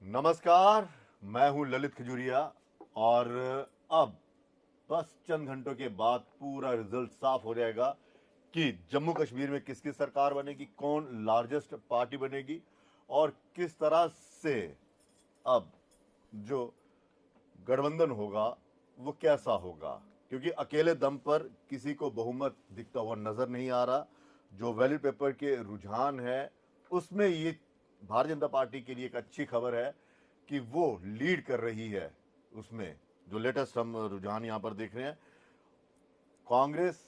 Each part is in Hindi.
नमस्कार, मैं हूं ललित खजूरिया और अब बस चंद घंटों के बाद पूरा रिजल्ट साफ हो जाएगा कि जम्मू कश्मीर में किसकी सरकार बनेगी, कौन लार्जेस्ट पार्टी बनेगी और किस तरह से अब जो गठबंधन होगा वो कैसा होगा। क्योंकि अकेले दम पर किसी को बहुमत दिखता हुआ नजर नहीं आ रहा। जो बैलेट पेपर के रुझान है उसमें ये भारतीय जनता पार्टी के लिए एक अच्छी खबर है कि वो लीड कर रही है। उसमें जो लेटेस्ट हम रुझान यहां पर देख रहे हैं, कांग्रेस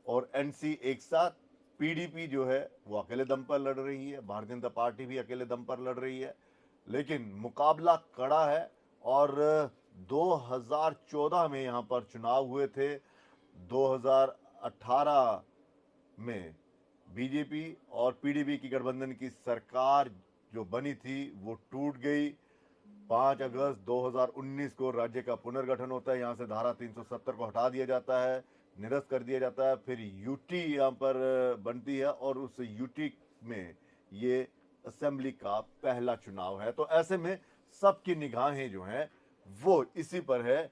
और एनसी एक साथ, पीडीपी जो है वो अकेले दम पर लड़ रही है, भारतीय जनता पार्टी भी अकेले दम पर लड़ रही है, लेकिन मुकाबला कड़ा है। और 2014 में यहां पर चुनाव हुए थे, 2018 में बीजेपी और पीडीपी की गठबंधन की सरकार जो बनी थी वो टूट गई। 5 अगस्त 2019 को राज्य का पुनर्गठन होता है। यहाँ से धारा 370 को हटा दिया जाता है, निरस्त कर दिया जाता है। फिर यूटी यहाँ पर बनती है और उस यूटी में ये असेंबली का पहला चुनाव है। तो ऐसे में सबकी निगाहें जो हैं वो इसी पर है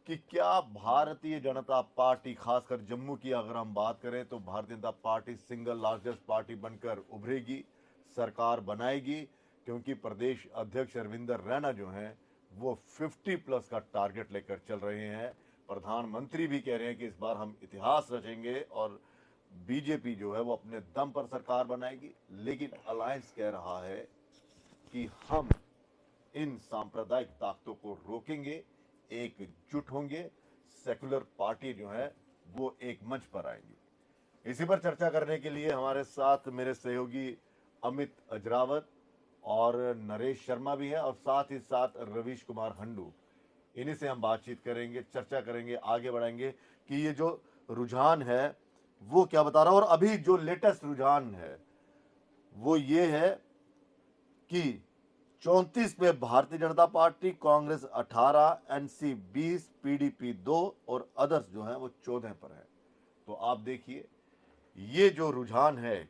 कि क्या भारतीय जनता पार्टी, खासकर जम्मू की अगर हम बात करें तो Bharatiya Janata party single largest party बनकर उभरेगी, सरकार बनाएगी। क्योंकि प्रदेश अध्यक्ष अरविंदर रैना जो हैं वो 50 प्लस का टारगेट लेकर चल रहे हैं। प्रधानमंत्री भी कह रहे हैं कि इस बार हम इतिहास रचेंगे और बीजेपी जो है वो अपने दम पर सरकार बनाएगी। लेकिन अलायंस कह रहा है कि हम इन सांप्रदायिक ताकतों को रोकेंगे, एकजुट होंगे, सेकुलर पार्टी जो है वो एक मंच पर आएंगी। इसी पर चर्चा करने के लिए हमारे साथ मेरे सहयोगी अमित अजरावत और नरेश शर्मा भी है और साथ ही साथ रवीश कुमार हंडू। इन्हीं से हम बातचीत करेंगे, चर्चा करेंगे, आगे बढ़ाएंगे कि ये जो रुझान है वो क्या बता रहा है। और अभी जो लेटेस्ट रुझान है वो ये है कि 34 पे Bharatiya Janata party, Congress 18, NC 20, PDP 2 और अदर्स जो है वो 14 पर है। तो आप देखिए ये जो रुझान है,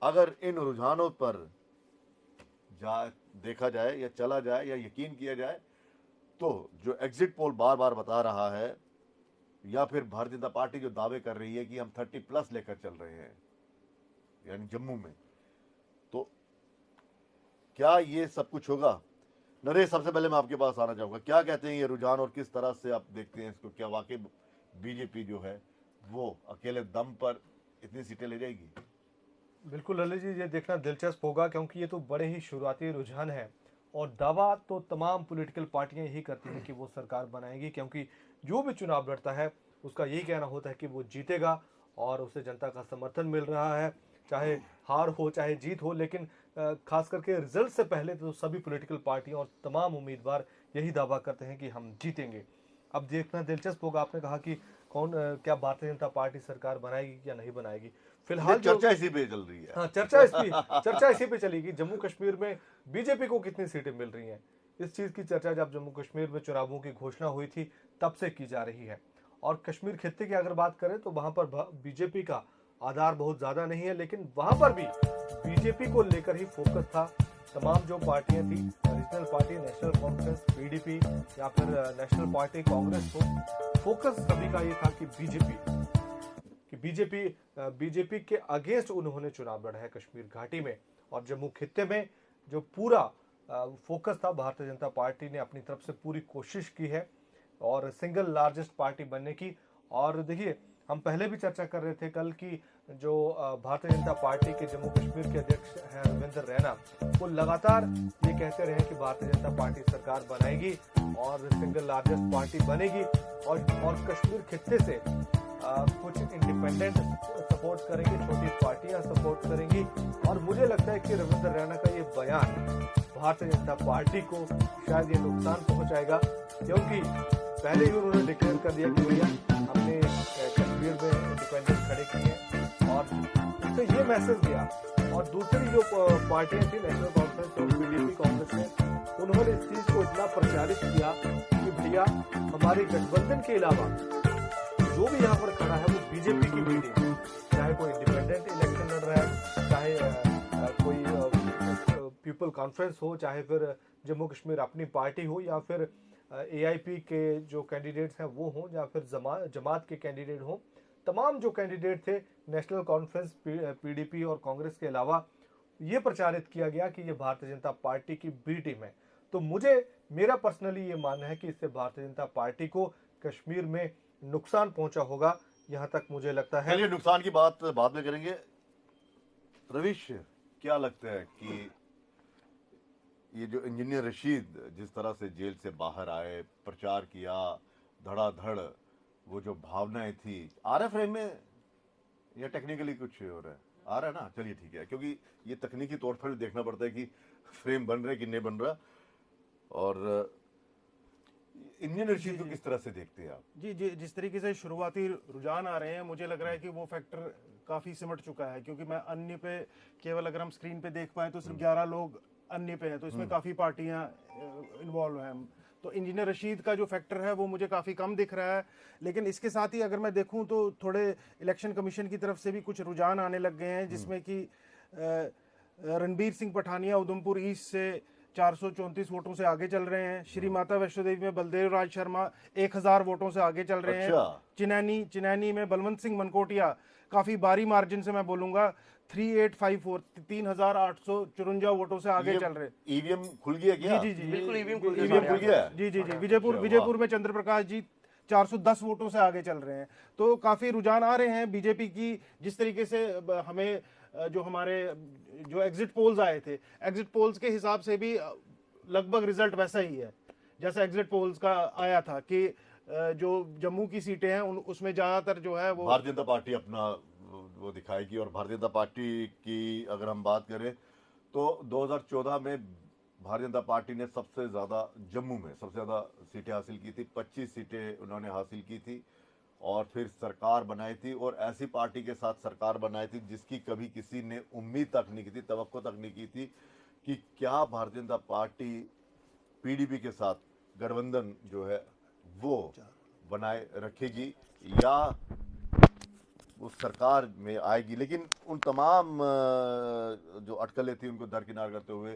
अगर इन रुझानों पर देखा जाए या चला जाए या यकीन किया जाए तो जो एग्जिट पोल बार बार बता रहा है या फिर भारतीय जनता पार्टी जो दावे कर रही है कि हम 30 प्लस लेकर चल रहे हैं यानी जम्मू में, तो क्या ये सब कुछ होगा? नरेश, सबसे पहले मैं आपके पास आना चाहूंगा, क्या कहते हैं ये रुझान और किस तरह से आप देखते हैं इसको? क्या वाकई बीजेपी जो है वो अकेले दम पर इतनी सीटें ले जाएगी? बिल्कुल ललित जी, ये देखना दिलचस्प होगा क्योंकि ये तो बड़े ही शुरुआती रुझान है और दावा तो तमाम पॉलिटिकल पार्टियां यही करती हैं कि वो सरकार बनाएगी, क्योंकि जो भी चुनाव लड़ता है उसका यही कहना होता है कि वो जीतेगा और उसे जनता का समर्थन मिल रहा है, चाहे हार हो चाहे जीत हो। लेकिन खास करके रिजल्ट से पहले तो सभी पॉलिटिकल पार्टियां और तमाम उम्मीदवार यही दावा करते हैं कि हम जीतेंगे। अब देखना दिलचस्प होगा, आपने कहा कि क्या भारतीय जनता पार्टी सरकार बनाएगी या नहीं बनाएगी। फिलहाल चर्चा इसी पे चल रही है। हाँ, चर्चा इसी पे चलेगी। जम्मू कश्मीर में बीजेपी को कितनी सीटें मिल रही हैं, इस चीज की चर्चा जब जम्मू कश्मीर में चुनावों की घोषणा हुई थी तब से की जा रही है। और कश्मीर खित्ते की अगर बात करें तो वहां पर बीजेपी का आधार बहुत ज्यादा नहीं है, लेकिन वहां पर भी बीजेपी को लेकर ही फोकस था। तमाम जो पार्टियां थी, regional party, national conference, PDP या फिर नेशनल पार्टी कांग्रेस को, फोकस सभी का ये था कि बीजेपी के अगेंस्ट उन्होंने चुनाव लड़ा है कश्मीर घाटी में। और जम्मू खित्ते में जो पूरा फोकस था, भारतीय जनता पार्टी ने अपनी तरफ से पूरी कोशिश की है और सिंगल लार्जेस्ट पार्टी बनने की। और देखिए, हम पहले भी चर्चा कर रहे थे कल की जो भारतीय जनता पार्टी के जम्मू कश्मीर के अध्यक्ष हैं अरविंदर रैना, वो लगातार ये कहते रहे कि भारतीय जनता पार्टी सरकार बनाएगी और सिंगल लार्जेस्ट पार्टी बनेगी और कश्मीर खित्ते से कुछ इंडिपेंडेंट सपोर्ट करेंगी, छोटी पार्टियां सपोर्ट करेंगी। और मुझे लगता है कि रविंदर रैना का ये बयान भारतीय जनता पार्टी को शायद ये नुकसान पहुंचाएगा, क्योंकि पहले ही उन्होंने डिक्लेयर कर दिया कि भैया हमने कश्मीर में इंडिपेंडेंट खड़े किए और उससे ये मैसेज दिया। और दूसरी जो पार्टियां थी, नेशनल कॉन्फ्रेंस और पीडीपी कांग्रेस ने, उन्होंने इस चीज को इतना प्रचारित किया कि भैया हमारे गठबंधन के अलावा जो भी यहाँ पर खड़ा है वो बीजेपी की भी है, चाहे कोई इंडिपेंडेंट इलेक्शन लड़ रहा है, चाहे कोई पीपल कॉन्फ्रेंस हो, चाहे फिर जम्मू कश्मीर अपनी पार्टी हो, या फिर एआईपी के जो कैंडिडेट्स हैं वो हों, या फिर जमात के कैंडिडेट हों, तमाम जो कैंडिडेट थे नेशनल कॉन्फ्रेंस, पीडीपी और कांग्रेस के अलावा, ये प्रचारित किया गया कि ये भारतीय जनता पार्टी की बी टीम है। तो मेरा पर्सनली ये मानना है कि इससे भारतीय जनता पार्टी को कश्मीर में नुकसान पहुंचा होगा, यहां तक मुझे लगता है। चलिए नुकसान की बात बाद में करेंगे। रविश, क्या लगता है कि ये जो इंजीनियर रशीद जिस तरह से जेल से बाहर आए, प्रचार किया धड़ाधड़, वो जो भावनाएं थी, आ रहा है फ्रेम में या टेक्निकली कुछ हो रहा है? आ रहा है ना, चलिए ठीक है, क्योंकि ये तकनीकी तौर पर देखना पड़ता है कि फ्रेम बन रहा है कि नहीं बन रहा। और इंडियन रशीद को किस तरह से देखते हैं आप? जी जी, जिस तरीके से शुरुआती रुझान आ रहे हैं, मुझे लग रहा है कि वो फैक्टर काफी सिमट चुका है, क्योंकि मैं अन्य पे केवल अगर हम स्क्रीन पे देख पाए तो सिर्फ 11 लोग अन्य पे हैं, तो इसमें काफी पार्टियां इन्वॉल्व हैं। तो इंजीनियर रशीद का जो फैक्टर है वो मुझे काफी कम दिख रहा है। लेकिन इसके साथ ही अगर मैं देखूं तो थोड़े इलेक्शन कमीशन की तरफ से भी कुछ रुझान आने लग गए हैं, जिसमें कि रणबीर सिंह पठानिया उधमपुर ईस्ट से 434 वोटों से आगे चल रहे हैं। श्री माता वैष्णो देवी में बलदेव राज शर्मा 1000 वोटों से आगे चल रहे हैं। चिनैनी में बलवंत सिंह मनकोटिया काफी भारी मार्जिन से, मैं बोलूंगा 3854 3854 वोटों से आगे चल रहे हैं। ईवीएम खुल गया क्या? जी जी जी, बिल्कुल ईवीएम खुल गया। जी जी जी, विजयपुर में चंद्र प्रकाश जी 410 वोटों से आगे चल रहे हैं। तो काफी रुझान आ रहे हैं बीजेपी की। जिस तरीके से हमें जो हमारे जो एग्जिट पोल्स आए थे, एग्जिट पोल्स के हिसाब से भी लगभग रिजल्ट वैसा ही है जैसा एग्जिट पोल्स का आया था, कि जो जम्मू की सीटें हैं उसमें ज्यादातर जो है वो भारतीय जनता पार्टी अपना वो दिखाएगी। और भारतीय जनता पार्टी की अगर हम बात करें तो 2014 में भारतीय जनता पार्टी ने सबसे ज्यादा जम्मू में सबसे ज्यादा सीटें हासिल की थी, 25 सीटें उन्होंने हासिल की थी, और फिर सरकार बनाई थी। और ऐसी पार्टी के साथ सरकार बनाई थी जिसकी कभी किसी ने उम्मीद तक नहीं की थी, तवक्को तक नहीं की थी कि क्या भारतीय जनता पार्टी पीडीपी के साथ गठबंधन जो है वो बनाए रखेगी या वो सरकार में आएगी। लेकिन उन तमाम जो अटकलें थी उनको दरकिनार करते हुए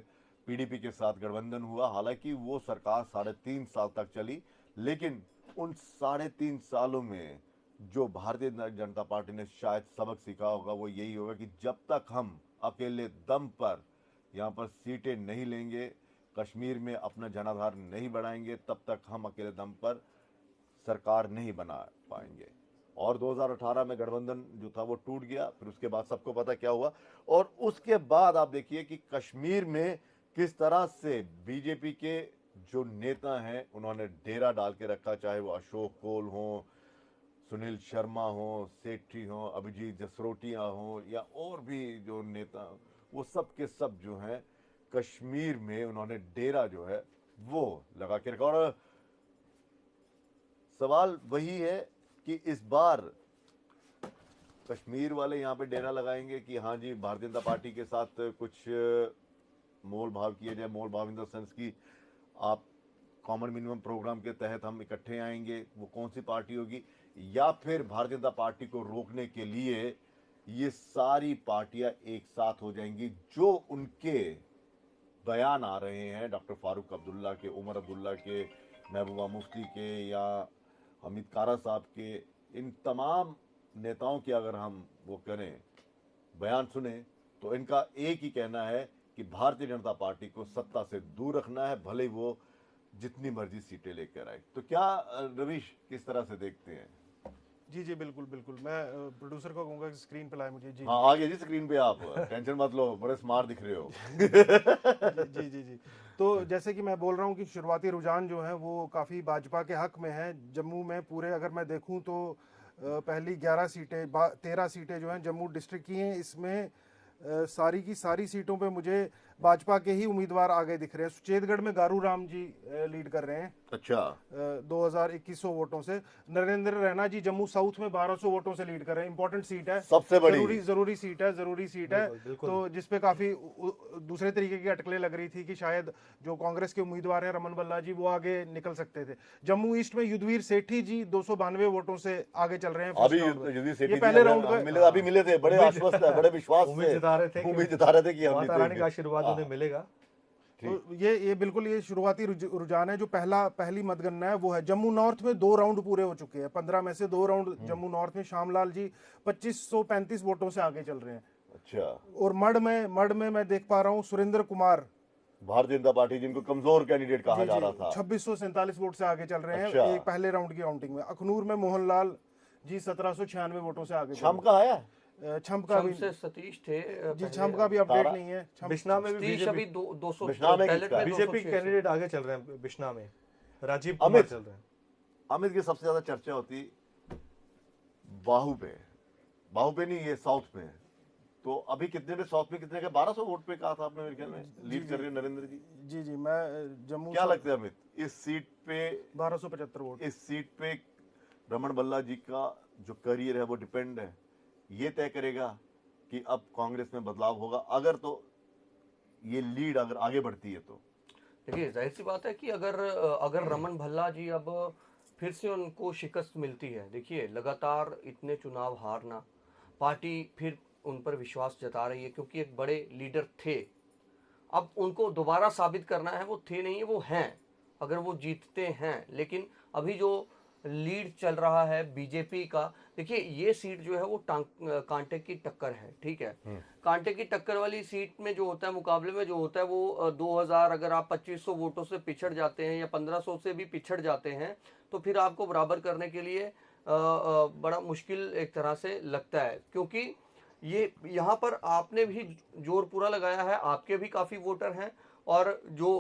पीडीपी के साथ गठबंधन हुआ। हालांकि वो सरकार 3.5 साल तक चली, लेकिन उन 3.5 सालों में जो भारतीय जनता पार्टी ने शायद सबक सीखा होगा वो यही होगा कि जब तक हम अकेले दम पर यहाँ पर सीटें नहीं लेंगे, कश्मीर में अपना जनाधार नहीं बढ़ाएंगे, तब तक हम अकेले दम पर सरकार नहीं बना पाएंगे। और 2018 में गठबंधन जो था वो टूट गया। फिर उसके बाद सबको पता क्या हुआ। और उसके बाद आप देखिए कि कश्मीर में किस तरह से बीजेपी के जो नेता हैं उन्होंने डेरा डाल के रखा, चाहे वो अशोक कोल हो, सुनील शर्मा हो, सेठी हो, अभिजीत जसरोटिया हो, या और भी जो नेता, वो सब के सब जो हैं कश्मीर में उन्होंने डेरा जो है वो लगा के रखा। और सवाल वही है कि इस बार कश्मीर वाले यहाँ पे डेरा लगाएंगे कि हाँ जी भारतीय जनता पार्टी के साथ कुछ मोल भाव किया जाए। मोल भाव इन द सेंस की आप कॉमन मिनिमम प्रोग्राम के तहत हम इकट्ठे आएंगे, वो कौन सी पार्टी होगी? या फिर भारतीय जनता पार्टी को रोकने के लिए ये सारी पार्टियां एक साथ हो जाएंगी? जो उनके बयान आ रहे हैं डॉक्टर फारूक अब्दुल्ला के, उमर अब्दुल्ला के, महबूबा मुफ्ती के या हमीद कारा साहब के, इन तमाम नेताओं के अगर हम वो करें बयान सुने तो इनका एक ही कहना है कि भारतीय जनता पार्टी को सत्ता से दूर रखना है, भले वो जितनी मर्जी सीटें लेकर आए। तो क्या रवीश किस तरह से देखते हैं? जी जी, बिल्कुल बिल्कुल। मैं प्रोड्यूसर को कहूंगा कि स्क्रीन पे लाए मुझे। जी हाँ, आगे जी स्क्रीन पे, आप टेंशन मत लो, बड़े स्मार्ट दिख रहे हो। जी जी जी। तो जैसे कि मैं बोल रहा हूँ कि शुरुआती रुझान जो है वो काफ़ी भाजपा के हक में है। जम्मू में पूरे अगर मैं देखूँ तो पहली 11 सीटें 13 सीटें जो हैं जम्मू डिस्ट्रिक्ट की हैं। इसमें सारी की सारी सीटों पे मुझे भाजपा के ही उम्मीदवार आगे दिख रहे हैं। सुचेतगढ़ में गारू राम जी लीड कर रहे हैं। अच्छा। 2100 वोटों से। नरेंद्र रैना जी जम्मू साउथ में 1200 वोटों से लीड कर रहे हैं। इंपॉर्टेंट सीट है, सबसे बड़ी जरूरी सीट है। तो जिसपे काफी दूसरे तरीके की अटकलें लग रही थी कि शायद जो कांग्रेस के उम्मीदवार हैं रमन बल्ला जी, वो आगे निकल सकते थे। जम्मू ईस्ट में युद्धवीर सेठी जी 292 वोटों से आगे चल रहे हैं। अभी पहले राउंड मिले थे, बड़े आश्वस्त है, बड़े विश्वास से उम्मीद जता रहे थे कि हम आशीर्वाद उन्हें मिलेगा। तो ये बिल्कुल ये शुरुआती रुझान है। जो पहली मतगणना है वो है जम्मू नॉर्थ में 2 राउंड पूरे हो चुके हैं। 15 में से 2 राउंड जम्मू नॉर्थ में श्यामलाल जी 2535 वोटों से आगे चल रहे हैं। अच्छा। और मढ़ में मैं देख पा रहा हूँ सुरेंद्र कुमार, भारतीय जनता पार्टी जिनको कमजोर कैंडिडेट कहा जा रहा था, 2647 वोट से आगे चल रहे हैं। अच्छा। एक पहले राउंड की काउंटिंग में अखनूर में मोहनलाल जी 1796 वोटों से आगे छम का आया, छम का भी से सतीश थे जी, छम का भी अपडेट नहीं है। बिश्ना में भी सतीश अभी बीजेपी 200 बिश्ना में बैलेट किसका? में बीजेपी 206 कैंडिडेट आगे चल रहे हैं। बिश्ना में राजीव कुमार अमित। चल रहे हैं। अमित की सबसे ज्यादा चर्चा होती बाहू पे नहीं, ये साउथ में। तो अभी कितने पे साउथ में कितने के 1200 वोट पे कहा था आपने, मेरे ख्याल में लीड कर रहे हैं नरेंद्र जी। जी मैं जम्मू क्या लगता है अमित, इस सीट पे 1275 वोट, इस सीट पे रमन भल्ला जी का जो करियर है वो डिपेंड है, ये तय करेगा कि अब कांग्रेस में बदलाव होगा, अगर तो ये लीड अगर आगे बढ़ती है तो। देखिए जाहिर सी बात है कि अगर रमन भल्ला जी अब फिर से उनको शिकस्त मिलती है, देखिए लगातार इतने चुनाव हारना, पार्टी फिर उन पर विश्वास जता रही है क्योंकि एक बड़े लीडर थे। अब उनको दोबारा साबित करना है, वो थे नहीं, वो हैं। अगर वो जीतते हैं, लेकिन अभी जो लीड चल रहा है बीजेपी का, देखिए ये सीट जो है वो कांटे की टक्कर है, ठीक है। कांटे की टक्कर वाली सीट में जो होता है, मुकाबले में जो होता है वो 2000 अगर आप 2500 वोटों से पिछड़ जाते हैं या 1500 से भी पिछड़ जाते हैं तो फिर आपको बराबर करने के लिए बड़ा मुश्किल एक तरह से लगता है, क्योंकि ये यहाँ पर आपने भी जोर पूरा लगाया है, आपके भी काफी वोटर हैं और जो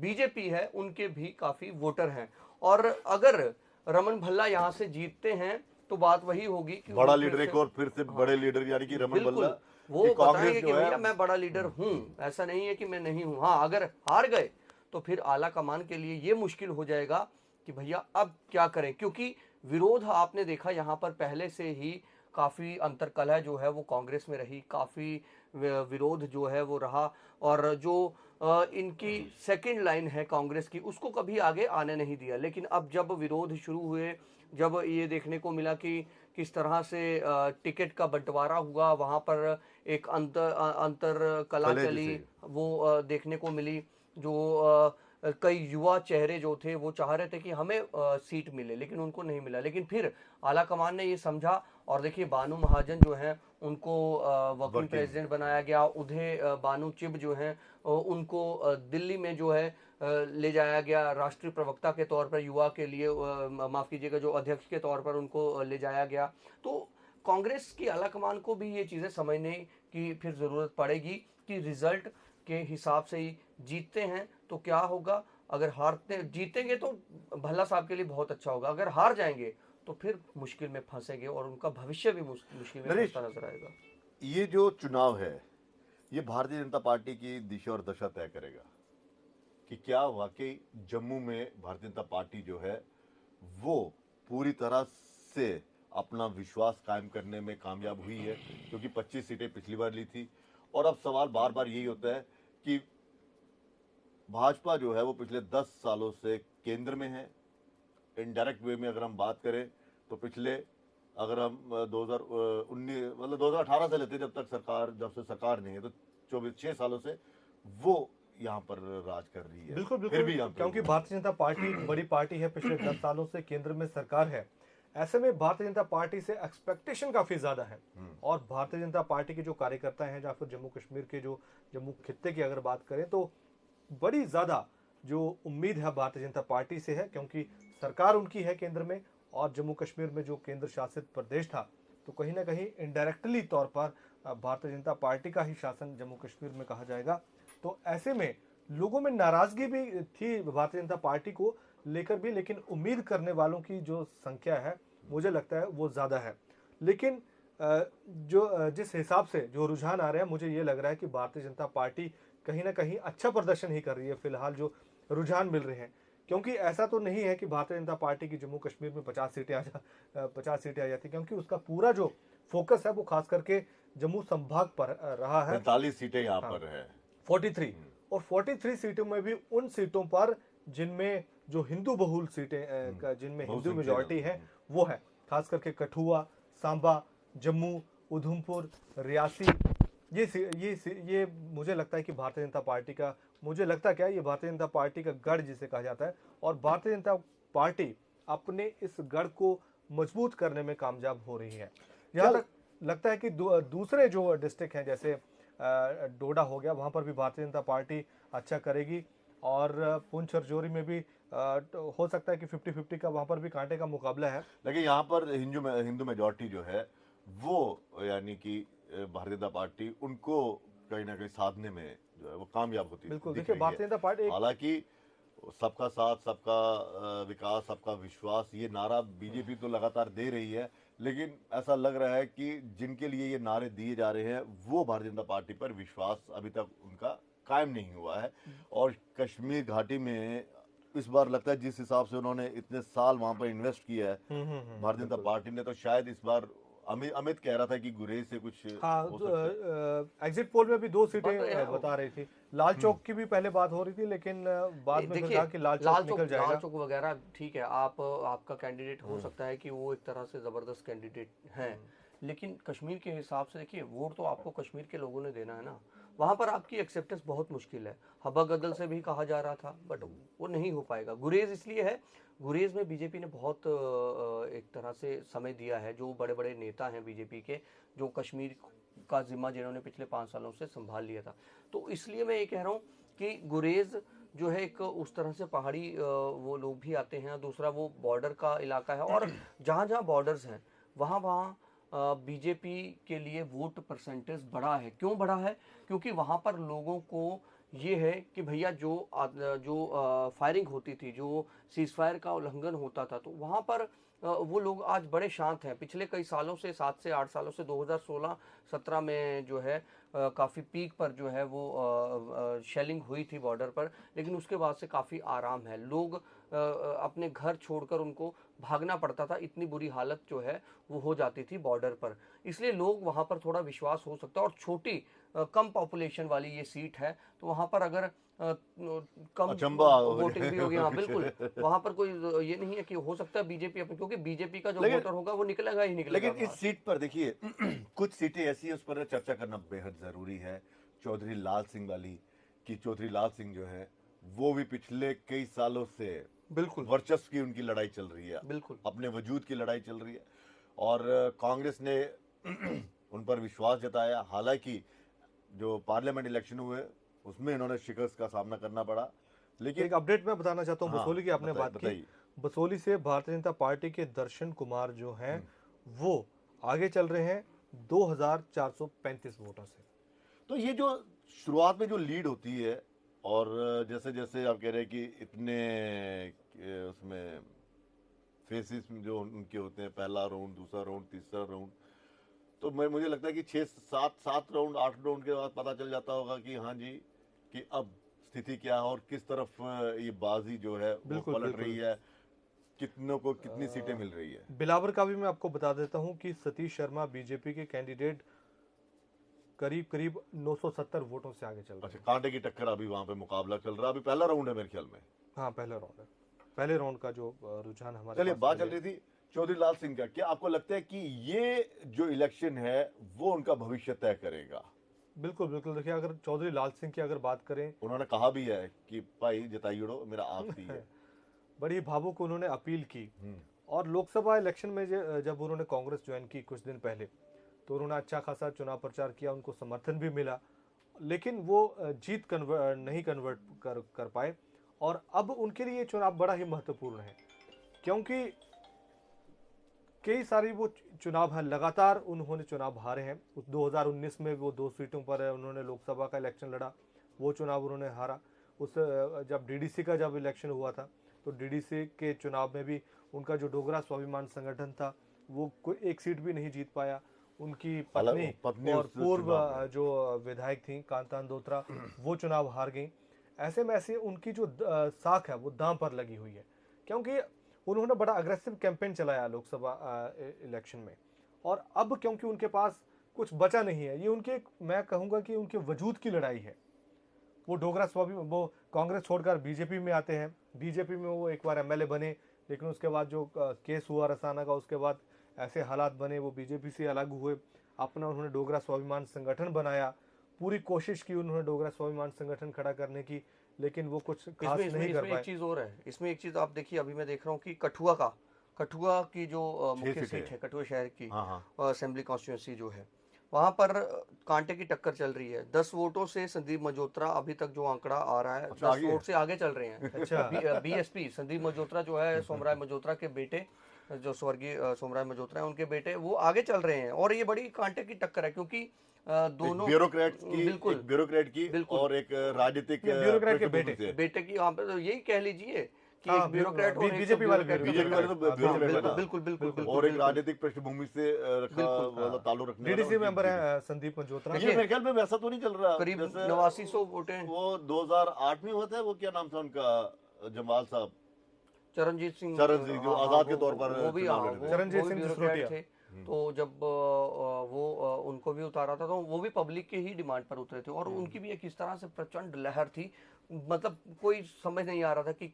बीजेपी है उनके भी काफी वोटर हैं। और अगर रमन भल्ला यहाँ से जीतते हैं तो बात वही होगी कि बड़ा लीडर एक और फिर से बड़े लीडर यानी कि रमन भल्ला, वो कि बताएंगे कि जो है भैया मैं बड़ा लीडर हूँ, ऐसा नहीं है कि मैं नहीं हूँ। हाँ, अगर हार गए तो फिर आला कमान के लिए ये मुश्किल हो जाएगा कि भैया अब क्या करें, क्योंकि विरोध आपने देखा यहाँ पर पहले से ही काफी अंतर्कलह जो है वो कांग्रेस में रही, काफी विरोध जो है वो रहा, और जो इनकी सेकंड लाइन है कांग्रेस की उसको कभी आगे आने नहीं दिया। लेकिन अब जब विरोध शुरू हुए, जब ये देखने को मिला कि किस तरह से टिकट का बंटवारा हुआ, वहां पर एक अंतर कला चली, वो देखने को मिली। जो कई युवा चेहरे जो थे वो चाह रहे थे कि हमें सीट मिले, लेकिन उनको नहीं मिला। लेकिन फिर आला कमान ने ये समझा और देखिए बानू महाजन जो हैं उनको वर्किंग प्रेसिडेंट बनाया गया। उधे बानू चिब जो हैं उनको दिल्ली में जो है ले जाया गया राष्ट्रीय प्रवक्ता के तौर पर, युवा के लिए माफ कीजिएगा जो अध्यक्ष के तौर पर उनको ले जाया गया। तो कांग्रेस की आला कमान को भी ये चीजें समझने की फिर जरूरत पड़ेगी कि रिजल्ट के हिसाब से ही जीतते हैं तो क्या होगा, अगर जीतेंगे तो भल्ला साहब के लिए बहुत अच्छा होगा, अगर हार जाएंगे तो फिर मुश्किल में फंसेंगे और उनका भविष्य भी मुश्किल में फंसता नजर आएगा। ये जो चुनाव है ये भारतीय जनता पार्टी की दिशा और दशा तय करेगा कि क्या वाकई जम्मू में भारतीय जनता पार्टी जो है वो पूरी तरह से अपना विश्वास कायम करने में कामयाब हुई है, क्योंकि 25 सीटें पिछली बार ली थी। और अब सवाल बार बार यही होता है कि भाजपा जो है वो पिछले 10 सालों से केंद्र में है। इनडायरेक्ट वे में अगर हम बात करें तो पिछले, अगर हम 2019 मतलब 2018 से लेते जब से सरकार नहीं है तो 6 सालों से वो यहाँ पर राज कर रही है। बिल्कुल फिर भी बिल्कुल, क्योंकि भारतीय जनता पार्टी बड़ी पार्टी है, पिछले 10 सालों से केंद्र में सरकार है। ऐसे में भारतीय जनता पार्टी से एक्सपेक्टेशन काफी ज्यादा है। और भारतीय जनता पार्टी के जो कार्यकर्ता हैं या फिर जम्मू कश्मीर के जो जम्मू खित्ते की अगर बात करें तो बड़ी ज्यादा जो उम्मीद है भारतीय जनता पार्टी से है, क्योंकि सरकार उनकी है केंद्र में और जम्मू कश्मीर में जो केंद्र शासित प्रदेश था तो कहीं ना कहीं इनडायरेक्टली तौर पर भारतीय जनता पार्टी का ही शासन जम्मू कश्मीर में कहा जाएगा। तो ऐसे में लोगों में नाराजगी भी थी भारतीय जनता पार्टी को लेकर भी, लेकिन उम्मीद करने वालों की जो संख्या है मुझे लगता है वो ज्यादा है। लेकिन जो जिस हिसाब से जो रुझान आ रहे हैं मुझे ये लग रहा है कि भारतीय जनता पार्टी कहीं ना कहीं अच्छा प्रदर्शन ही कर रही है फिलहाल जो रुझान मिल रहे हैं, क्योंकि ऐसा तो नहीं है कि भारतीय जनता पार्टी की जम्मू कश्मीर में 50 सीटें आ जाती, क्योंकि उसका पूरा जो फोकस है वो खास करके जम्मू संभाग पर रहा है। 45 सीटें यहाँ पर है, 43, और 43 सीटों में भी उन सीटों पर जिनमें जो हिंदू बहुल सीटें जिनमें हिंदू मेजॉरिटी है वो है, खास करके कठुआ, सांबा, जम्मू, उधमपुर, रियासी। ये मुझे लगता है कि भारतीय जनता पार्टी का मुझे लगता क्या है ये भारतीय जनता पार्टी का गढ़ जिसे कहा जाता है, और भारतीय जनता पार्टी अपने इस गढ़ को मजबूत करने में कामयाब हो रही है। यहाँ तक लगता है कि दूसरे जो डिस्ट्रिक्ट हैं जैसे डोडा हो गया, वहाँ पर भी भारतीय जनता पार्टी अच्छा करेगी, और पुंछ और जोरी में भी हो सकता है कि 50-50 का वहाँ पर भी कांटे का मुकाबला है। लेकिन यहाँ पर हिंदू मेजॉरिटी जो है वो यानी कि भारतीय जनता पार्टी उनको कहीं ना कहीं साधने में जो है वो कामयाब होती बिल्कुल, दिख देखिए रही भारतीय है। जनता पार्टी हालांकि सबका साथ, सबका विकास, सबका विश्वास, ये नारा बीजेपी तो लगातार दे रही है, लेकिन ऐसा लग रहा है कि जिनके लिए ये नारे दिए जा रहे हैं वो भारतीय जनता पार्टी पर विश्वास अभी तक उनका कायम नहीं हुआ है। और कश्मीर घाटी में इस बार लगता है जिस हिसाब से उन्होंने इतने साल वहां पर इन्वेस्ट किया है भारतीय जनता पार्टी ने, तो शायद इस बार अमित कह रहा था कि गुरेज से कुछ हाँ, हो सकता है। एग्जिट पोल में भी 2 सीटें बात तो है। बता रही थी। लाल चौक की भी पहले बात हो रही थी, लेकिन बाद में फिर देखिए कहा कि लाल चौक निकल लाल जाएगा। चौक वगैरह ठीक है, आपका कैंडिडेट हो सकता है कि वो एक तरह से जबरदस्त कैंडिडेट हैं, लेकिन कश्मीर के हिसाब से देखिए वोट तो आपको कश्मीर के लोगों ने देना है ना, वहां पर आपकी एक्सेप्टेंस बहुत मुश्किल है। हबा गदल से भी कहा जा रहा था, बट वो नहीं हो पाएगा। गुरेज इसलिए है, गुरेज में बीजेपी ने बहुत एक तरह से समय दिया है, जो बड़े बड़े नेता हैं बीजेपी के, जो कश्मीर का जिम्मा जिन्होंने पिछले 5 सालों से संभाल लिया था, तो इसलिए मैं ये कह रहा हूँ कि गुरेज जो है एक उस तरह से पहाड़ी वो लोग भी आते हैं, दूसरा वो बॉर्डर का इलाका है, और जहाँ जहाँ बॉर्डर्स हैं वहाँ वहाँ बीजेपी के लिए वोट परसेंटेज बढ़ा है। क्यों बढ़ा है? क्योंकि वहाँ पर लोगों को ये है कि भैया जो फायरिंग होती थी, जो सीज फायर का उल्लंघन होता था, तो वहाँ पर वो लोग आज बड़े शांत हैं। पिछले कई सालों से 7 से 8 सालों से 2016-17 में जो है काफ़ी पीक पर जो है वो शेलिंग हुई थी बॉर्डर पर, लेकिन उसके बाद से काफ़ी आराम है। लोग अपने घर छोड़कर उनको भागना पड़ता था, इतनी बुरी हालत जो है वो हो जाती थी बॉर्डर पर, इसलिए लोग वहाँ पर थोड़ा विश्वास हो सकता है। और छोटी कम पॉपुलेशन वाली ये सीट है, तो वहाँ पर अगर कम अचंबा हो वोटिंग भी होगी, हाँ जाए। बिल्कुल, वहाँ पर कोई ये नहीं है कि हो सकता है बीजेपी अपनी, क्योंकि बीजेपी का जो लेकिन- वोटर होगा वो निकलेगा ही निकलेगा लेकिन इस बाहर। सीट पर देखिए कुछ सीटें ऐसी हैं उस पर चर्चा करना बेहद जरूरी है। चौधरी लाल सिंह वाली, कि चौधरी लाल सिंह जो है वो भी पिछले कई सालों से बिल्कुल वर्चस्व की उनकी लड़ाई चल रही है, बिल्कुल अपने वजूद की लड़ाई चल रही है, और कांग्रेस ने उन पर विश्वास जताया। हालांकि जो पार्लियामेंट इलेक्शन हुए उसमें इन्होंने शिकस्त का सामना करना पड़ा, लेकिन एक अपडेट मैं बताना चाहता हूँ हाँ, बसोली की, आपने बात की। बताइए। बसोली से भारतीय जनता पार्टी के दर्शन कुमार जो हैं वो आगे चल रहे हैं 2435 वोटों से। तो ये जो शुरुआत में जो लीड होती है, और जैसे जैसे आप कह रहे हैं कि इतने उसमें फेसेस जो उनके होते हैं, पहला राउंड, दूसरा राउंड, तीसरा राउंड, तो मुझे लगता है कि 6-7 राउंड, 8 राउंड के बाद पता चल जाता होगा कि हाँ जी, कि अब स्थिति क्या है और किस तरफ ये बाजी जो है वो बिल्कुल, पलट बिल्कुल। रही है, कितनों को कितनी सीटें मिल रही है। बिलावर का भी मैं आपको बता देता हूं कि सतीश शर्मा बीजेपी के कैंडिडेट करीब करीब 970 वोटों से आगे चल रहे अच्छा, हैं। कांटे की टक्कर अभी वहां पे मुकाबला चल रहा है, अभी पहला राउंड है मेरे ख्याल में। हाँ, पहला राउंड है, पहले राउंड का जो रुझान हमारे चलिए, पास बात है। चल रही थी चौधरी लाल सिंह का। क्या आपको लगता है कि ये जो इलेक्शन है वो उनका भविष्य तय करेगा? बिल्कुल बिल्कुल, देखिए अगर चौधरी लाल सिंह की अगर बात करें, उन्होंने कहा भी है कि भाई जताइयो मेरा आखिरी है। बड़ी भावुक उन्होंने अपील की। और लोकसभा इलेक्शन में जब उन्होंने कांग्रेस ज्वाइन की कुछ दिन पहले, तो उन्होंने अच्छा खासा चुनाव प्रचार किया, उनको समर्थन भी मिला, लेकिन वो जीत नहीं कन्वर्ट कर पाए। और अब उनके लिए ये चुनाव बड़ा ही महत्वपूर्ण है, क्योंकि कई सारी वो चुनाव है, लगातार उन्होंने चुनाव हारे हैं। 2019 में वो 2 सीटों पर उन्होंने लोकसभा का इलेक्शन लड़ा, वो चुनाव उन्होंने हारा। उस जब डीडीसी का जब इलेक्शन हुआ था, तो डीडीसी के चुनाव में भी उनका जो डोगरा स्वाभिमान संगठन था वो कोई एक सीट भी नहीं जीत पाया। उनकी पत्नी और उस पूर्व चुनाव में। जो विधायक थी कांतान दोत्रा, वो चुनाव हार गई। ऐसे में ऐसे उनकी जो साख है वो दांव पर लगी हुई है, क्योंकि उन्होंने बड़ा अग्रेसिव कैंपेन चलाया लोकसभा इलेक्शन में। और अब क्योंकि उनके पास कुछ बचा नहीं है, ये उनके, मैं कहूँगा कि उनके वजूद की लड़ाई है। वो डोगरा स्वाभिमान, वो कांग्रेस छोड़कर बीजेपी में आते हैं, बीजेपी में वो एक बार एमएलए बने, लेकिन उसके बाद जो केस हुआ रसाना का, उसके बाद ऐसे हालात बने, वो बीजेपी से अलग हुए, अपना उन्होंने डोगरा स्वाभिमान संगठन बनाया, पूरी कोशिश की उन्होंने डोगरा स्वाभिमान संगठन खड़ा करने की, लेकिन वो कुछ खास इसमें नहीं कर इसमें एक पाए। चीज और है, इसमें एक चीज आप देखिए, अभी मैं देख रहा हूँ कि कठुआ की जो मुख्य सीटें सीट है, कठुआ शहर की हाँ हाँ असेंबली कॉन्स्टिट्यूंसी जो है, वहां पर कांटे की टक्कर चल रही है। 10 वोटों से संदीप मल्होत्रा, अभी तक जो आंकड़ा आ रहा है, अच्छा, 10 आगे है? वोट से आगे चल रहे हैं। अच्छा। बीएसपी संदीप मल्होत्रा जो है, सोमराय मल्होत्रा के बेटे, जो स्वर्गीय सोमराय मल्होत्रा है, उनके बेटे, वो आगे चल रहे हैं। और ये बड़ी कांटे की टक्कर है, क्योंकि दोनों बिल्कुल एक ब्यूरोक्रेट की बिल्कुल और एक राजनीतिक ब्यूरोक्रेट के पृष्ठभूमि से। बेटे की, यहाँ पे तो यही कह लीजिए कि हाँ, एक ब्यूरोक्रेट और एक बीजेपी वाले बीजेपी वाले तो ब्यूरोक्रेट है ना, बिल्कुल बिल्कुल बिल्कुल और एक राजनीतिक पृष्ठभूमि से रखा बिल्कुल, मतलब ताल्लुक रखने वाला डीडीसी उनकी मेंबर बीजेपी। है संदीप मल्होत्रा। ये मेरे ख्याल में वैसा तो नहीं चल रहा करीब जैसे 8900 वोटें। वो 2008 में हुआ था, वो क्या नाम था उनका, जमाल साहब, चरणजीत सिंह जो हाँ, आजाद के वो- तौर पर वो भी चुनाव हाँ, लड़े थे। चरणजीत वो भी सिंह ब्यूरोक्रेट सिसोदिया। थे। तो जब वो उनको भी उतारा था, तो वो भी पब्लिक के ही डिमांड पर उतरे थे, और उनकी भी एक इस तरह से प्रचंड लहर थी, मतलब कोई समझ नहीं आ रहा था कि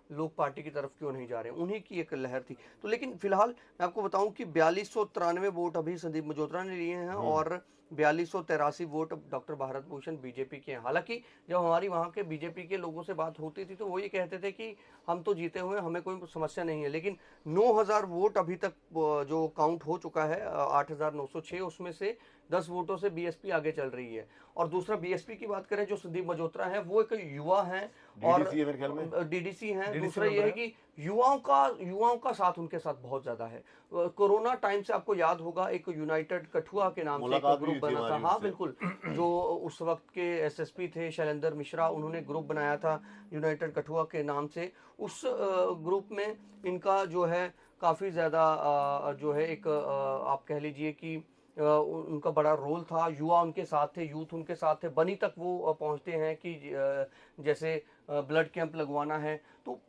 लोग पार्टी की तरफ क्यों नहीं जा रहे हैं, उन्हीं की एक लहर थी। तो लेकिन फिलहाल मैं आपको बताऊं कि 4293 वोट अभी संदीप मल्होत्रा ने लिए हैं, और 4283 vote doctor Bharat Bhushan BJP के हैं। हालांकि जब हमारी वहाँ के बीजेपी के लोगों से बात होती थी, तो वो ये कहते थे कि हम तो जीते हुए, हमें कोई समस्या नहीं है। लेकिन 9000 वोट अभी तक जो काउंट हो चुका है, 8906, उसमें से 10 वोटों से बीएसपी आगे चल रही है। और दूसरा, बीएसपी की बात करें, जो संदीप मल्होत्रा है, वो एक युवा हैं और DDC है मेरे ख्याल में। डीडीसी हैं। DDC दूसरा ये मेंबर है है। कि युवाओं का साथ उनके साथ बहुत ज्यादा है। कोरोना टाइम से आपको याद होगा, एक यूनाइटेड कठुआ के नाम से एक मुलाकात भी ग्रुप हुई थी बना था। हमारी हाँ उनसे। बिल्कुल, जो उस वक्त के एसएसपी थे शैलेंद्र मिश्रा, उन्होंने ग्रुप बनाया था यूनाइटेड कठुआ के नाम से। उस ग्रुप में इनका जो है काफी ज्यादा जो है एक आप कह लीजिए कि उनका बड़ा रोल था। युवा उनके साथ थे, यूथ उनके साथ थे। बनी तक वो पहुंचते हैं कि जैसे ब्लड कैंप लगवाना है, तो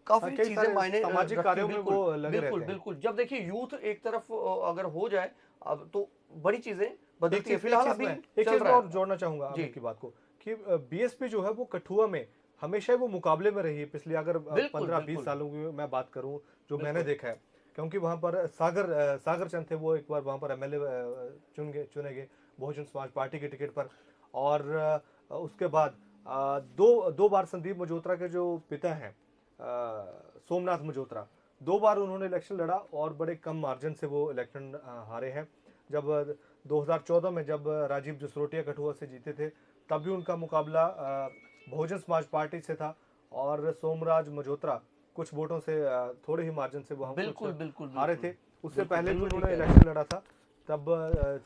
काफी कई चीजें सारे मायने सामाजिक रखती। कार्यों में बिल्कुल वो लगे बिल्कुल रहते हैं। बिल्कुल। जब देखिए यूथ एक तरफ अगर हो जाए, अब तो बड़ी चीजें बदलती है। एक फिलहाल चीज अभी एक चल चीज मैं रहा और है। जोड़ना चाहूंगा जी। आमिर की बात को, कि बीएसपी जो है वो कठुआ में हमेशा ही वो मुकाबले में रही है। पिछले अगर बिल्कुल, 15-20 बिल्कुल। सालों की मैं बात करूं, जो मैंने बिल्कुल। देखा है, क्योंकि वहां पर सागर चंद थे, वो एक बार वहां पर एमएलए चुने गए बहुजन समाज पार्टी के टिकट पर। और उसके बाद दो बार संदीप मल्होत्रा के जो पिता हैं सोमनाथ मल्होत्रा, 2 बार उन्होंने इलेक्शन लड़ा और बड़े कम मार्जिन से वो इलेक्शन हारे हैं। जब 2014 में जब राजीव जसरोटिया कठुआ से जीते थे, तब भी उनका मुकाबला बहुजन समाज पार्टी से था, और सोमराज मल्होत्रा कुछ वोटों से थोड़े ही मार्जिन से वो बिल्कुल, बिल्कुल, हारे बिल्कुल। थे। उससे बिल्कुल, पहले भी बिल्कुल उन्होंने ठीक है। इलेक्शन लड़ा था, तब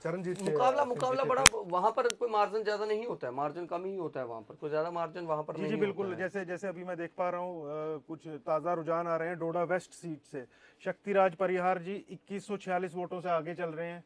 चरणजीत सिंह मुकाबला जीते बड़ा, थे। वहां पर कोई मार्जिन ज्यादा नहीं होता है, मार्जिन कम ही होता है वहां पर, कोई ज्यादा मार्जिन वहां पर जी नहीं जी होता बिल्कुल। है। जैसे जैसे अभी मैं देख पा रहा हूँ कुछ ताज़ा रुझान आ रहे हैं डोडा वेस्ट सीट से। शक्तिराज परिहार जी 2146 वोटों से आगे चल रहे हैं।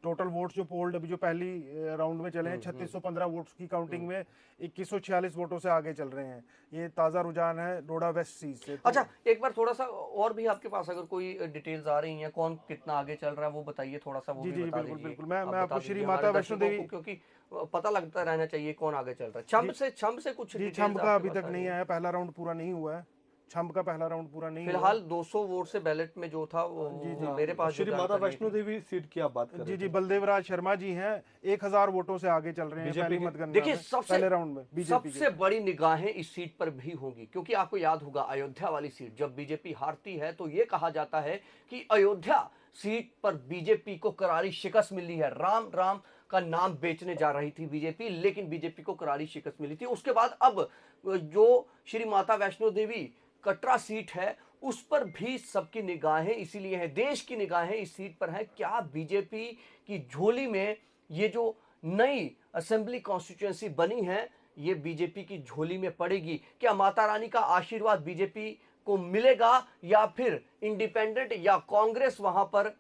टोटल वोट जो पोल्ड अभी जो पहली राउंड में चले हैं 3615 वोट्स की काउंटिंग में 2146 वोटों से आगे चल रहे हैं। ये ताज़ा रुझान है डोडा वेस्ट सीट से। तो अच्छा, एक बार थोड़ा सा और भी आपके पास अगर कोई डिटेल्स आ रही हैं, कौन कितना आगे चल रहा है, वो बताइए थोड़ा सा, वो जी भी जी बता बिल्कुल दीजिए। बिल्कुल। मैं आप आपको बता श्री दीजिए माता हमारे वैष्णो दर्शकों देवी, को, क्योंकि पता लगता रहना चाहिए कौन आगे चल रहा है। छंब से कुछ जी डिटेल्स छंब का आपके अभी पास तक आ नहीं रही हैं? आया, पहला राउंड पूरा नहीं हुआ है। छंब का पहला राउंड पूरा नहीं हुआ है। फिलहाल 200 वोट से बैलेट में जो था वो मेरे पास जो श्री माता जानकारी वैष्णो थी। देवी सीट की आप बात कर जी रहे जी थे। बलदेव राज शर्मा जी हैं 1000 वोटों से आगे चल रहे हैं बीजेपी पहली के। मतगणना देखिए, में, पहले राउंड में बीजेपी सबसे बड़ी निगाहें इस सीट पर भी होंगी, क्योंकि आपको याद होगा अयोध्या वाली सीट जब बीजेपी हारती है, तो ये कहा जाता है कि अयोध्या सीट पर बीजेपी को करारी शिकस्त मिली है। राम राम का नाम बेचने जा रही थी बीजेपी, लेकिन बीजेपी को करारी शिकस्त मिली थी। उसके बाद अब जो श्री माता वैष्णो देवी कटरा सीट है, उस पर भी सबकी निगाहें इसीलिए है, देश की निगाहें इस सीट पर है। क्या बीजेपी की झोली में ये जो नई असेंबली कॉन्स्टिट्यूएंसी बनी है, ये बीजेपी की झोली में पड़ेगी? क्या माता रानी का आशीर्वाद बीजेपी को मिलेगा, या फिर इंडिपेंडेंट या कांग्रेस वहां पर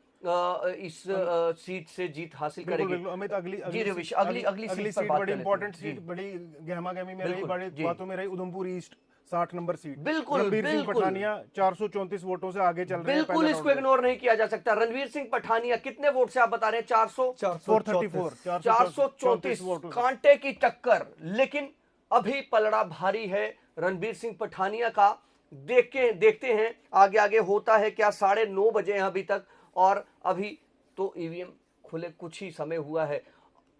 इस सीट से जीत हासिल बिल्कुल करेगी? बिल्कुल अमित, अगली जी रविश, अगली अगली सीट पर सीट बात बड़ी कर लेते हैं। इंपॉर्टेंट जी। सीट, बड़ी गहमा गहमी में रही, बिल्कुल, बड़ी जी। बातों में रही। उधमपुर ईस्ट 60 नंबर सीट, बिल्कुल, रणबीर सिंह बिल्कुल। पठानिया 434 वोटों से आगे चल रहे हैं बिल्कुल, पहले इसको राउंड में। इग्नोर नहीं किया जा सकता। रणवीर सिंह पठानिया कितने वोट से आप बता रहे हैं? 434 434 वोटों से। कांटे की टक्कर। लेकिन अभी पलड़ा भारी है रणबीर सिंह पठानिया का। देखते हैं आगे आगे होता है क्या। 9:30 बजे हैं अभी तक, और अभी तो ईवीएम खुले कुछ ही समय हुआ है।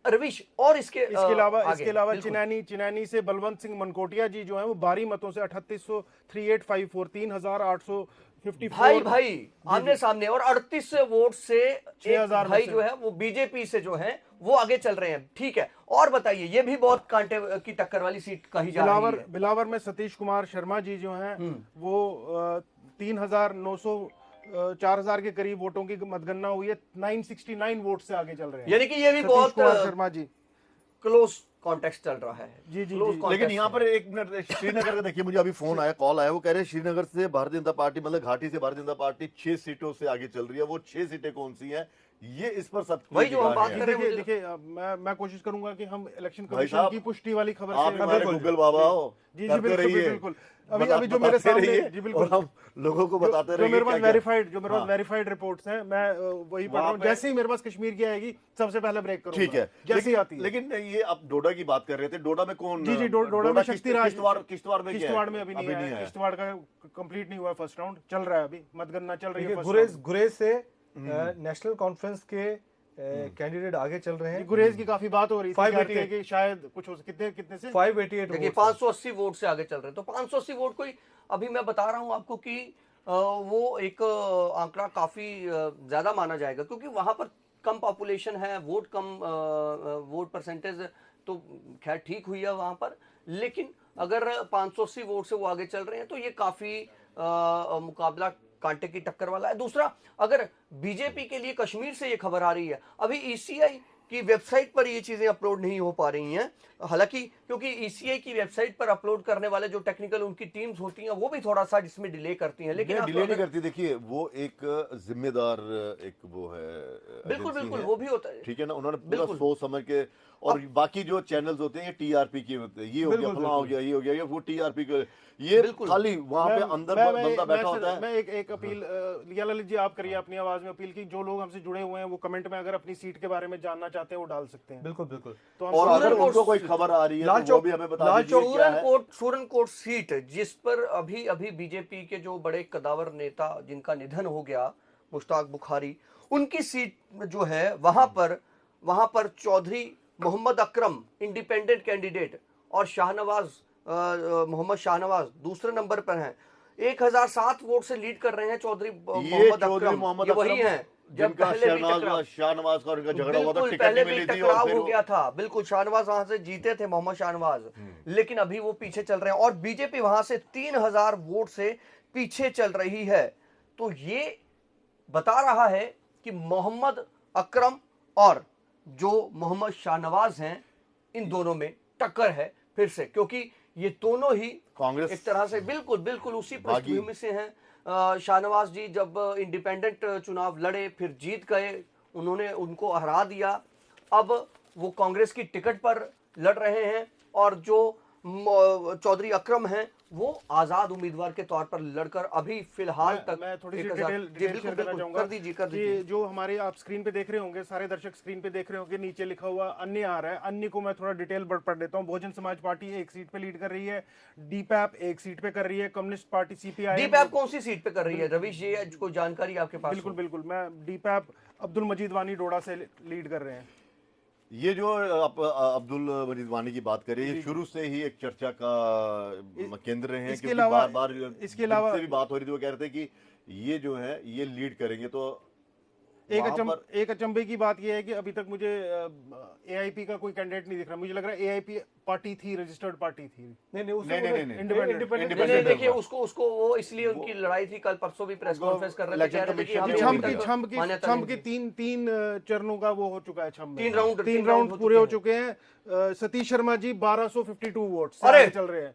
रविश और इसके अलावा आगे, बिल्कुल। चिनैनी से बलवंत सिंह मनकोटिया जी जो है वो 12 मतों से 3854 3854 भाई आमने सामने, और 38 वोट से एक 6000 भाई में जो है वो बीजेपी से जो है वो आगे चल रहे हैं। ठीक है, और बताइए, ये भी बहुत कांटे की टक्कर वाली सीट कही जा रही है। बिलावर में सतीश कुमार शर्मा जी जो हैं वो 3900 4000 के करीब वोटों की मतगणना हुई है, 969 वोट से आगे चल रहे हैं। यानी कि ये भी सतीश बहुत कुमार शर्मा जी क्लोज कॉन्टेक्स्ट चल रहा है। जी जी Close जी। contest लेकिन यहाँ है। पर एक मिनट, श्रीनगर का देखिए, मुझे अभी फोन आया, कॉल आया, वो कह रहे हैं श्रीनगर से भारतीय जनता पार्टी, मतलब घाटी से भारतीय जनता पार्टी 6 सीटों से आगे चल रही है। वो 6 सीटें कौन सी हैं, ये इस पर सब वही जो हम बात कर रहे हैं। देखिए देखिए मैं कोशिश करूंगा कि हम इलेक्शन भाई कमीशन साहब, की पुष्टि वाली खबर आप से हमारे गूगल बाबा हो, जी जी करते बिल्कुल रहिए, बिल्कुल। अभी जो मेरे बताते सामने रहिए, जी बिल्कुल, और हम लोगों को बताते जो रहिए मेरे पास क्या-क्या। वेरीफाइड वेरीफाइड रिपोर्ट्स हैं, मैं वही पढ़ रहा हूँ। पे- जैसे ही मेरे पास कश्मीर की आएगी सबसे पहले ब्रेक करूंगा। ठीक है, जैसे ही आती है। लेकिन ये आप डोडा की बात कर रहे थे, डोडा में कौन? जी जी डोडा में शक्तिराज, किश्तवाड़ में क्या है? किश्तवाड़ में अभी नहीं आया। किश्तवाड़ का कंप्लीट नहीं हुआ, फर्स्ट राउंड चल रहा है, अभी मतगणना चल रही है। गुरेज से नेशनल कॉन्फ्रेंस के कैंडिडेट आगे चल रहे हैं। गुरेज की काफी बात हो रही थी 588 कि शायद कुछ हो, कितने से 588 देखिए 580 वोट से आगे चल रहे हैं। तो 580 वोट कोई, अभी मैं बता रहा हूं आपको कि वो एक आंकड़ा काफी ज्यादा माना जाएगा, क्योंकि वहां पर कम पॉपुलेशन है, वोट कम, वोट परसेंटेज तो खैर ठीक हुई है वहां पर, लेकिन अगर 580 वोट से वो आगे चल रहे हैं तो ये काफी मुकाबला कांटे की टक्कर वाला है। दूसरा, अगर बीजेपी के लिए कश्मीर से ये खबर आ रही है, अभी ईसीआई की वेबसाइट पर ये चीजें अपलोड नहीं हो पा रही हैं, हालांकि क्योंकि ईसीआई की वेबसाइट पर अपलोड करने वाले जो टेक्निकल उनकी टीम्स होती हैं वो भी थोड़ा सा इसमें डिले करती हैं, लेकिन डिले नहीं करती। देखिए, वो एक जिम्मेदार एक वो है, बिल्कुल एजेंसी बिल्कुल है, वो भी होता है। ठीक है ना, उन्होंने पूरा बिल्कुल। सोच समझ के, और बाकी जो चैनल्स होते हैं ये टीआरपी की होते हैं, ये हो गया, फलां हो गया, ये हो गया, ये वो टीआरपी के, ये खाली वहां पे अंदर बंदा बैठा होता है। मैं एक अपील, लिया ललित जी आप करिए अपनी आवाज में अपील की, जो लोग हमसे जुड़े हुए हैं वो कमेंट में अगर अपनी सीट के बारे में जानना चाहते हैं वो डाल सकते हैं। बिल्कुल बिल्कुल। तो और अगर उनको कोई खबर आ रही है तो वो भी हमें बता दीजिए क्या है। सूरनकोट सीट जिस पर अभी अभी बीजेपी के जो बड़े कदावर नेता जिनका निधन हो गया, मुश्ताक बुखारी, उनकी सीट जो है वहां पर चौधरी मोहम्मद अकरम इंडिपेंडेंट कैंडिडेट और मोहम्मद शाहनवाज दूसरे नंबर पर हैं। 1007 वोट से लीड कर रहे हैं चौधरी मोहम्मद अकरम। ये वही हैं जब पहले भी शाहनवाज का उनका झगड़ा हुआ था, बिल्कुल टिकट पहले नहीं भी मिली थी, टकराव और फिर हो गया था। बिल्कुल शाहनवाज वहां से जीते थे, मोहम्मद शाहनवाज, लेकिन अभी वो पीछे चल रहे हैं और बीजेपी वहां से 3000 वोट से पीछे चल रही है। तो ये बता रहा है कि मोहम्मद अकरम और जो मोहम्मद शाहनवाज हैं, इन दोनों में टक्कर है फिर से, क्योंकि ये दोनों ही कांग्रेस एक तरह से बिल्कुल उसी पृष्ठभूमि से हैं। शाहनवाज जी जब इंडिपेंडेंट चुनाव लड़े, फिर जीत गए, उन्होंने उनको हरा दिया, अब वो कांग्रेस की टिकट पर लड़ रहे हैं, और जो चौधरी अकरम हैं वो आजाद उम्मीदवार के तौर पर लड़कर अभी फिलहाल तक मैं थोड़ी सी 1000 डिटेल शेयर करना चाहूंगा। कर दीजिए कि जो हमारे आप स्क्रीन पे देख रहे होंगे, सारे दर्शक स्क्रीन पे देख रहे होंगे, नीचे लिखा हुआ अन्य आ रहा है। अन्य को मैं थोड़ा डिटेल पढ़ देता हूँ। बहुजन समाज पार्टी एक सीट पे लीड कर रही है, डीपैप एक सीट पे कर रही है, कम्युनिस्ट पार्टी सीपीआई। डीपैप कौन सी सीट पे कर रही है रवीश जी, कोई जानकारी आपके पास? बिल्कुल मैं डीपैप अब्दुल मजीद वानी डोडा से लीड कर रहे हैं। ये जो आप अब्दुल मजीद वानी की बात करें, ये शुरू से ही एक चर्चा का केंद्र रहे हैं, क्योंकि बार-बार इसके अलावा से भी बात हो रही थी, वो कह रहे थे कि ये जो है ये लीड करेंगे। तो एक अचंभे की बात यह है कि अभी तक मुझे एआईपी का कोई कैंडिडेट नहीं दिख रहा। मुझे लग रहा है एआईपी पार्टी थी, रजिस्टर्ड पार्टी थी। नहीं, नहीं देखिए उसको वो इसलिए उनकी लड़ाई थी, कल परसों भी प्रेस कॉन्फ्रेंस कर रहे थे, छम के तीन चरणों का वो हो चुका है, छम में 3 राउंड पूरे हो चुके हैं। सतीश शर्मा जी 1252 वोट से चल रहे हैं।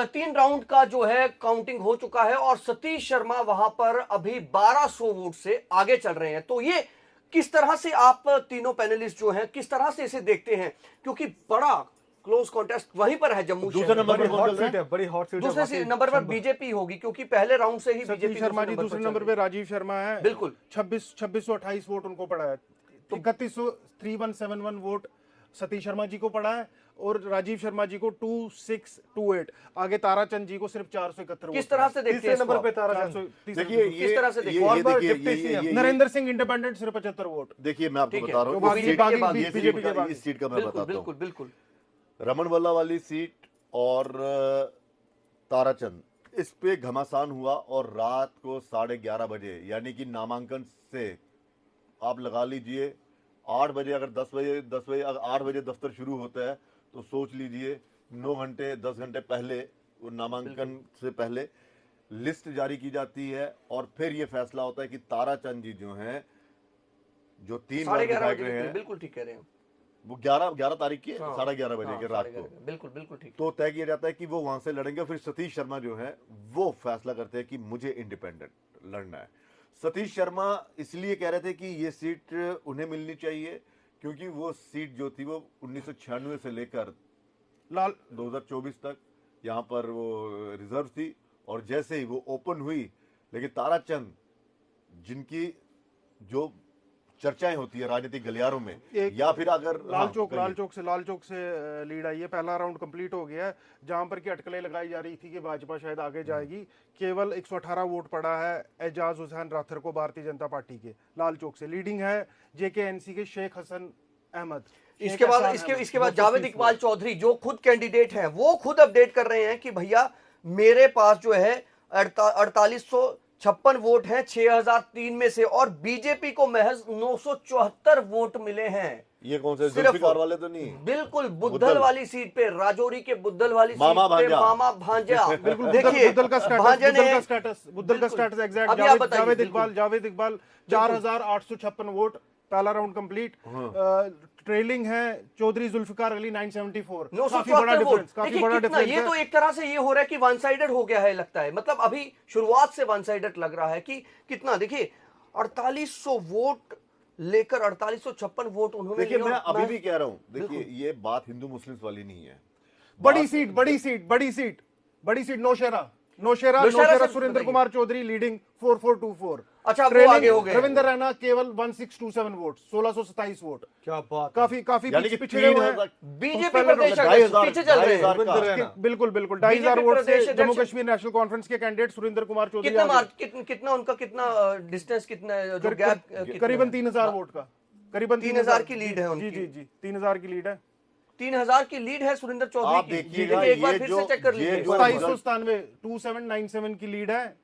3 राउंड का जो है काउंटिंग हो चुका है और सतीश शर्मा वहां पर अभी 1200 वोट से आगे चल रहे हैं। तो ये किस तरह से आप तीनों पैनलिस्ट जो हैं किस तरह से इसे देखते हैं, क्योंकि बड़ा क्लोज कॉन्टेस्ट वहीं पर है। जम्मू दूसरे नंबर पर बड़ी हॉट सीट है। दूसरे नंबर पर बीजेपी होगी, क्योंकि पहले राउंड से ही बीजेपी शर्मा जी दूसरे नंबर पे, राजीव शर्मा है, बिल्कुल 2628 वोट उनको पड़ा है। 3171 वोट सतीश शर्मा जी को पड़ा है और राजीव शर्मा जी को 2628, आगे ताराचंद जी को सिर्फ 471 किस तरह से देखते हैं तीसरे इसको नंबर आप? पे ताराचंद। देखिए किस तरह से देखिए? और बार देखिए deputy CM. Narendra Singh independent सिर्फ 75 वोट। देखिए मैं आपको ठीक है, बता रहा हूँ जो इस बागी सीट- बागी ये बीजेपी सीट के का- बागी। इस सीट का मैं बिल्कुल बताता हूँ। बिल्कुल बिल्कुल। रमन वाली सीट और ताराचंद, इस पे घमासान हुआ और रात को 11:30 बजे, यानी कि नामांकन से आप लगा लीजिए 8 बजे, अगर 10 बजे अगर 8 बजे दफ्तर शुरू होता है तो सोच लीजिए 9 घंटे 10 घंटे पहले, वो नामांकन से पहले लिस्ट जारी की जाती है और फिर ये फैसला होता है कि ताराचंद जी जो हैं, जो 3 बार 11:30 विधायक बजे रहे निकले, हैं, बिल्कुल ठीक कह रहे हैं। वो 11 तारीख के हाँ, 11:30 बजे हाँ, के रात 11:30 को बिल्कुल बिल्कुल ठीक। तो तय किया जाता है कि वो वहां से लड़ेंगे। फिर सतीश शर्मा जो है वो फैसला करते हैं कि मुझे इंडिपेंडेंट लड़ना है। सतीश शर्मा इसलिए कह रहे थे कि ये सीट उन्हें मिलनी चाहिए क्योंकि वो सीट जो थी वो 1996 से लेकर लाल 2024 तक यहाँ पर वो रिजर्व थी, और जैसे ही वो ओपन हुई, लेकिन ताराचंद जिनकी जो चर्चाएं होती है राजनीतिक गलियारों में, या फिर अगर लाल हाँ, चौक कहिए। लाल चौक से लीड आई है। पहला राउंड कंप्लीट हो गया है, जहां पर की अटकलें लगाई जा रही थी कि भाजपा शायद आगे जाएगी। केवल 118 वोट पड़ा है एजाज हुसैन राथर को भारतीय जनता पार्टी के। लाल चौक से लीडिंग है जेकेएनसी के शेख हसन अहमद। इसके बाद इसके बाद जावेद इकबाल चौधरी जो खुद कैंडिडेट हैं, वो खुद अपडेट कर रहे हैं कि भैया मेरे पास जो है 4856 वोट हैं 6003 में से, और बीजेपी को महज 974 वोट मिले हैं। ये कौन से सिर्फ जुल्फिकार वाले तो नहीं? बिल्कुल बुद्धल बुद्धल। वाली सीट पे, राजौरी के बुद्धल वाली मामा सीट पे भांजा। मामा भांजा। बिल्कुल देखिए बुद्धल का भांजा ने स्टेटस बिल्कुल। एग्जैक्ट। अभी आप बताइए, जावेद इकबाल 4856 वोट, पहला राउंड कंप्लीट। ट्रेलिंग है चौधरी जुल्फिकार अली 974। काफी बड़ा 974 वोट। डिफरेंस, काफी देखिए बड़ा कितना, ये डिफरेंस तो एक तरह से ये हो रहा है कि वन साइडेड हो गया है लगता है। मतलब अभी शुरुआत से वन साइडेड लग रहा है कि कितना, देखिए 4800 वोट लेकर 4856 वोट उन्होंने देखिए लिए मैं और अभी भी कह रहा हूं, देखिए ये बात हिंदू मुस्लिम्स वाली नहीं है। बड़ी बात- सीट नौशेरा नौशेरा से सुरेंद्र बताइए। कुमार चौधरी लीडिंग 4424। अच्छा, वो ट्रेलिंग आगे हो गए। रविंद्र रैना केवल 1627 वोट, 1627 वोट। क्या बात। काफी यानी कि पिछड़े हुए हैं। 3000 बीजेपी पहले प्रदेश तो अध्यक्ष पीछे चल रहे हैं। 2500 का। रैना। बिल्कुल 2,500 वोट से प्रदेश जम्मू अध्यक्ष- कश्मीर नेशनल कॉन्फ्रेंस के कैंडिडेट सुरेंद्र कुमार चौधरी कितना आगे। मार्क कितना उनका कितना डिस्टेंस कितना जो गैप करीबन 3000 वोट का, करीबन 3000 की लीड है जी उनकी। जी जी 3000 की लीड है। 3000 की लीड है सुरेंद्र आप चौधरी की। देखिएगा, एक बार ये फिर जो- से चेक कर ये लीजिए। जो- 2797 2797 की लीड है।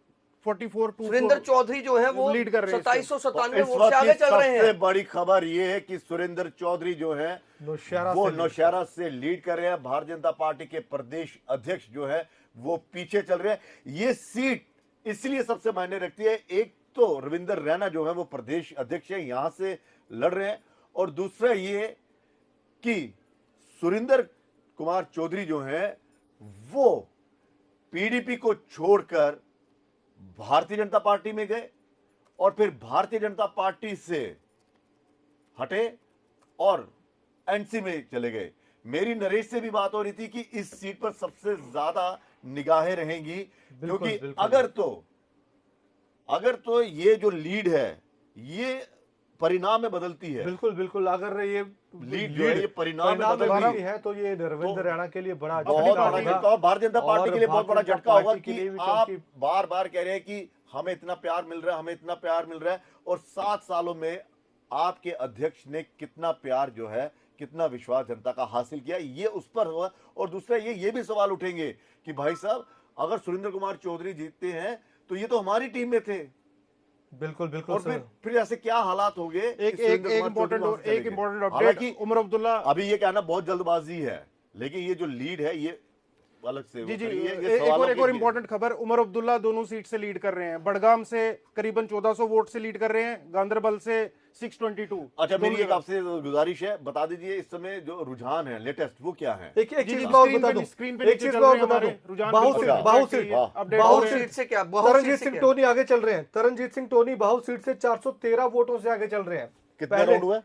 4424 सुरेंद्र चौधरी जो है वो लीड कर रहे हैं। 2797 इस वोट वक्त से आगे की चल रहे सबसे हैं। बड़ी खबर ये है कि सुरेंद्र चौधरी जो है नौशेरा वो से नौशहरा से लीड कर रहे हैं। भारतीय जनता पार्टी के प्रदेश अध्यक्ष जो है वो पीछे चल रहे हैं। ये सीट इसलिए सबसे मायने रखती है, एक तो रविंद्र रैना जो है वो प्रदेश अध्यक्ष है, यहां से लड़ रहे हैं, और दूसरा ये कि सुरेंद्र कुमार चौधरी जो है वो पीडीपी को छोड़कर भारतीय जनता पार्टी में गए और फिर भारतीय जनता पार्टी से हटे और एनसी में चले गए। मेरी नरेश से भी बात हो रही थी कि इस सीट पर सबसे ज्यादा निगाहें रहेंगी, क्योंकि बिल्कुल। अगर तो ये जो लीड है ये परिणाम में बदलती है। बिल्कुल अगर ये लीड जो है ये परिणाम में में बदलती मिलती है तो ये रविंद्र रैना के लिए बड़ा बहुत झटका बड़ा होगा। झटका, और भारतीय जनता पार्टी और के लिए बहुत बड़ा भारतीय जनता झटका होगा पार्टी के कि लिए भी, आप क्योंकि बार बार कह रहे हैं कि हमें इतना प्यार मिल रहा है, हमें इतना प्यार मिल रहा है, और 7 सालों में आपके अध्यक्ष ने कितना प्यार जो है, कितना विश्वास जनता का हासिल किया, ये उस पर हुआ। और दूसरा ये भी सवाल उठेंगे कि भाई साहब अगर सुरेंद्र कुमार चौधरी जीतते हैं तो ये तो हमारी टीम में थे, बिल्कुल और फिर ऐसे क्या हालात हो गए। एक इम्पोर्टेंट अपडेट। हालांकि उमर अब्दुल्ला अभी ये कहना बहुत जल्दबाजी है, लेकिन ये जो लीड है ये अलग से जी जी ये एक सवालों और के- इम्पोर्टेंट खबर। उमर अब्दुल्ला दोनों सीट से लीड कर रहे हैं। बड़गाम से करीबन 1400 वोट से लीड कर रहे हैं, गांधरबल से 622। अच्छा, मेरी दोनों एक आपसे गुजारिश है, बता दीजिए इस समय जो रुझान है लेटेस्ट वो क्या है। एक जी, चीज जी, मैं और स्क्रीन बता पे- दूं, स्क्रीन पे एक नीचे चीज चल मैं और रहे हैं बता हमारे दूं, रुझान बाहु बिल्कुल सीट है। बाहु सीट हाँ। अपडेट बहुत हो रहे हैं। सीट से क्या, बहुत तरनजीत सीट से सिंह क्या? टोनी आगे चल रहे हैं। तरनजीत सिंह टोनी बाहु सीट से 413 वोटों से आगे चल रहे हैं। कितना राउंड हुआ?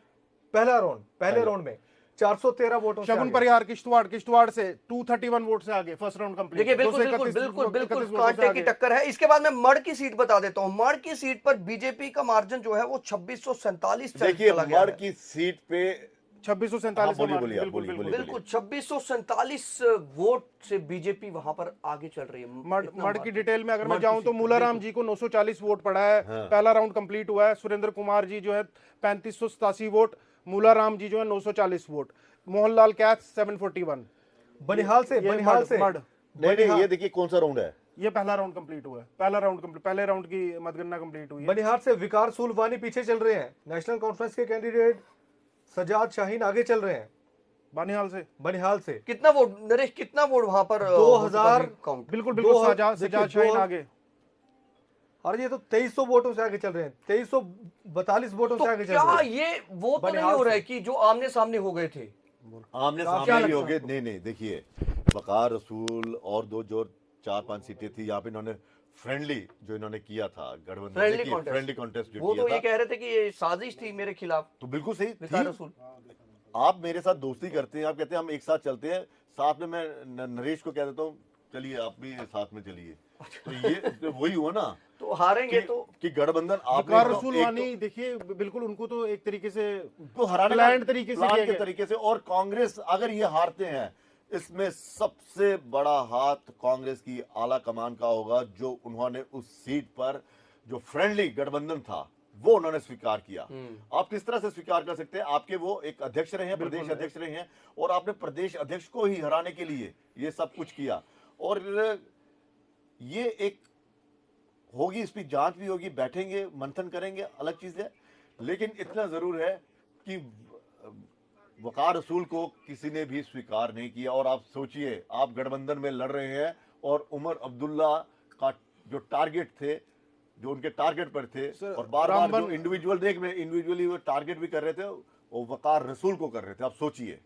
पहले राउंड में 413 वोटों से शगुन आगे। परिहार किश्तवाड़ से 231 वोट से आगे, फर्स्ट राउंड कंप्लीट। देखिए बिल्कुल कांटे की टक्कर है। इसके बाद मैं मड़ की सीट बता देता हूं। मड़ की सीट पर बीजेपी का मार्जिन जो है वो 2647 देखिए चला गया मड़ है। की सीट पे 2647 बोलिए, का बोलिए, आप बिल्कुल बोलिए, बिल्कुल बोलिए। बिल्कुल 2647 वोट से बीजेपी वहां पर आगे चल रही है। मड इतना मड की मार्जिन। डिटेल में अगर मैं मड की जाऊं तो सीट पे, मूलाराम बिल्कुल। जी को 940 वोट पड़ा है। हाँ। पहला राउंड कंप्लीट हुआ है। सुरेंद्र कुमार जी जो है 3587 वोट, मूलाराम जी जो है 940 वोट, मोहनलाल कैथ 741। बनिहाल से ये बनिहाल मड से मड नहीं नहीं, ये देखिए कौन सा राउंड है। ये पहला राउंड कंप्लीट हुआ है। पहले राउंड की मतगणना कंप्लीट हुई है। बनिहाल से विकार सुलवानी पीछे चल रहे हैं। नेशनल कॉन्फ्रेंस के कैंडिडेट सजाद शाहीन आगे चल रहे हैं बानिहाल से बनिहाल से। कितना वोट नरेश, कितना वोट वहां पर 2000 काउंट? बिल्कुल बिल्कुल दो- सजाद देखिए, शाहीन दो- आगे। और ये तो 2300 वोटों से आगे चल रहे हैं, 2342 वोटों तो से आगे चल क्या रहे हैं। ये वो तो नहीं बनिहाल हो रहा से। है कि जो आमने सामने हो गए थे? आमने क्या सामने भी लगता हो है गए। आपको? नहीं नहीं, देखिए वकार रसूल और दो जो 4-5 सीटें थी, यहाँ पे इन्होंने फ्रेंडली जो इन्होंने किया था गठबंधन ने फ्रेंडली किया, कॉन्टेस्ट। फ्रेंडली कॉन्टेस्ट जो वो तो किया ये था, कह रहे थे कि ये साजिश थी मेरे खिलाफ, तो बिल्कुल सही विकार थी। रसूल। आप मेरे साथ दोस्ती करते हैं, आप कहते हैं हम एक साथ चलते हैं, साथ में मैं नरेश को कह देता हूँ चलिए आप भी साथ में चलिए, तो ये तो वही हुआ ना तो हारेंगे कि, तो कि गठबंधन आपने विकार तो रसूल एक वानी देखिए बिल्कुल उनको तो एक तरीके से तो हराने का प्लान तरीके से प्लान किया के गया। तरीके से। और कांग्रेस अगर ये हारते हैं, इसमें सबसे बड़ा हाथ कांग्रेस की आला कमान का होगा, जो उन्होंने उस सीट पर जो फ्रेंडली गठबंधन था वो उन्होंने स्वीकार किया। आप किस तरह से स्वीकार कर सकते हैं? आपके वो एक अध्यक्ष रहे हैं, प्रदेश अध्यक्ष रहे हैं, और आपने प्रदेश अध्यक्ष को ही हराने के लिए ये सब कुछ किया। और ये एक होगी, इस पर जांच भी होगी, बैठेंगे मंथन करेंगे, अलग चीज है। लेकिन इतना जरूर है कि वकार रसूल को किसी ने भी स्वीकार नहीं किया। और आप सोचिए, आप गठबंधन में लड़ रहे हैं और उमर अब्दुल्ला का जो टारगेट थे, जो उनके टारगेट पर थे, सर, और बार बार रामबन- जो इंडिविजुअली वो टारगेट भी कर रहे थे, वो वकार रसूल को कर रहे थे। आप सोचिए।